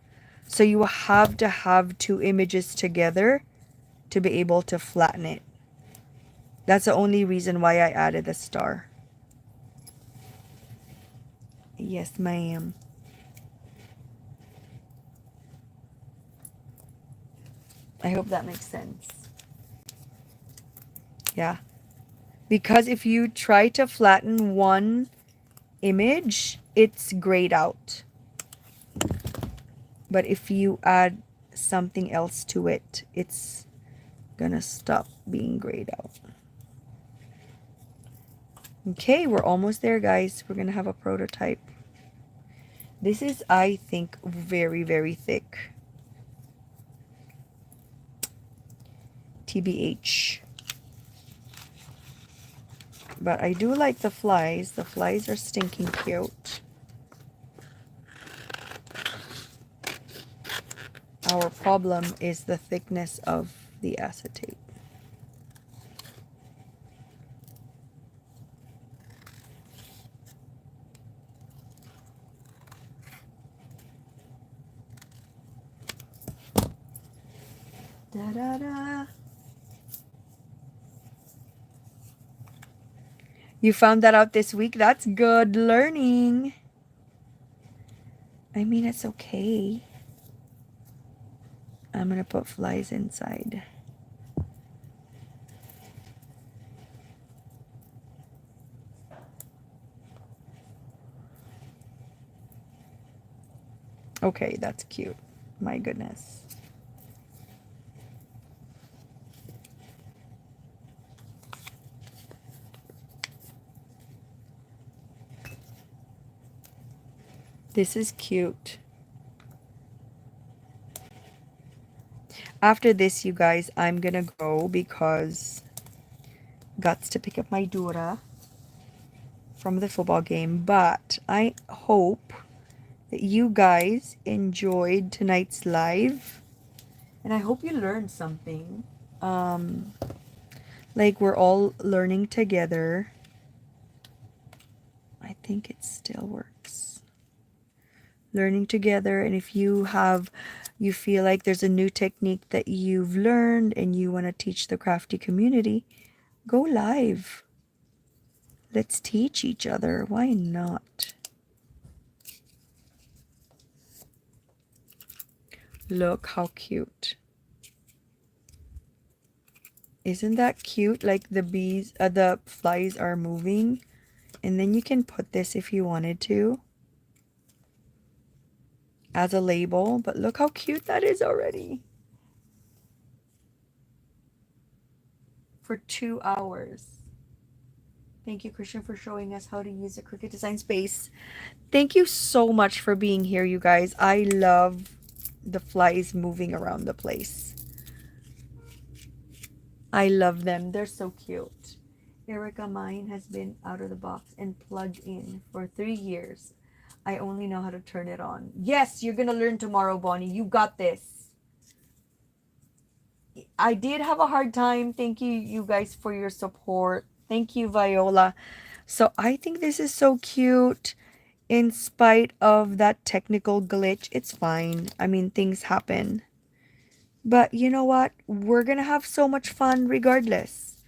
So you have to have two images together to be able to flatten it. That's the only reason why I added the star. Yes, ma'am. I hope that makes sense. Yeah. Because if you try to flatten one image, it's grayed out. But if you add something else to it, it's gonna stop being grayed out. Okay, we're almost there, guys. We're gonna have a prototype. This is, I think, very, very thick. TBH. But I do like the flies. The flies are stinking cute. Our problem is the thickness of the acetate. Da da da. You found that out this week? That's good learning. I mean, it's okay. I'm gonna put flies inside. Okay, that's cute. My goodness. This is cute. After this, you guys, I'm gonna go because gots to pick up my daughter from the football game. But I hope that you guys enjoyed tonight's live. And I hope you learned something. Like we're all learning together. I think it still works. Learning together, and if you feel like there's a new technique that you've learned and you want to teach the crafty community, go live. Let's teach each other. Why not? Look how cute. Isn't that cute? Like the flies are moving. And then you can put this if you wanted to as a label. But look how cute that is already. For 2 hours. Thank you, Christian, for showing us how to use the Cricut Design Space. Thank you so much for being here, you guys. I love the flies moving around the place. I love them. They're so cute. Erica, mine has been out of the box and plugged in for 3 years. I only know how to turn it on. Yes, you're going to learn tomorrow, Bonnie. You got this. I did have a hard time. Thank you, you guys, for your support. Thank you, Viola. So I think this is so cute. In spite of that technical glitch, it's fine. I mean, things happen. But you know what? We're going to have so much fun regardless.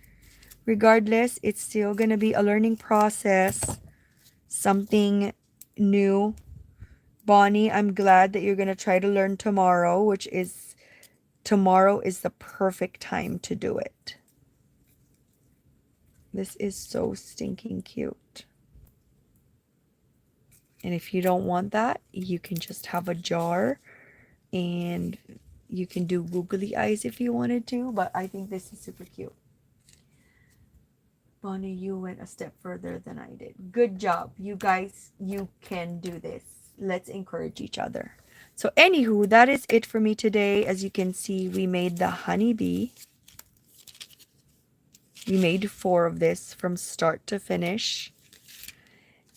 regardless, it's still going to be a learning process, something new. Bonnie, I'm glad that you're going to try to learn tomorrow, tomorrow is the perfect time to do it. This is so stinking cute. And if you don't want that, you can just have a jar and you can do googly eyes if you wanted to, but I think this is super cute. Bonnie, you went a step further than I did. Good job. You guys, you can do this. Let's encourage each other. So anywho, that is it for me today. As you can see, we made the honeybee. We made 4 of this from start to finish.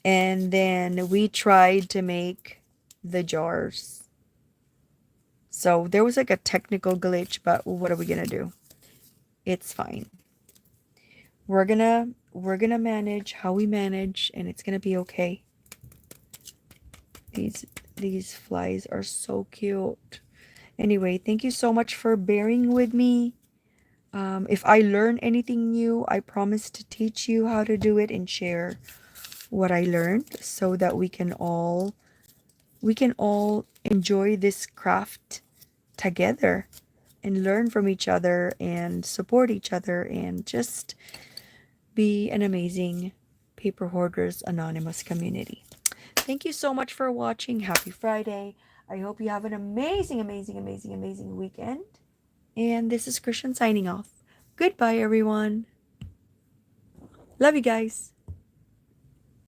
And then we tried to make the jars. So there was like a technical glitch, but what are we going to do? It's fine. We're gonna manage how we manage, and it's gonna be okay. These flies are so cute. Anyway, thank you so much for bearing with me. If I learn anything new, I promise to teach you how to do it and share what I learned so that we can all enjoy this craft together and learn from each other and support each other and just be an amazing Paper Hoarders Anonymous community. Thank you so much for watching. Happy Friday. I hope you have an amazing, amazing, amazing, amazing weekend. And this is Christian signing off. Goodbye, everyone. Love you guys.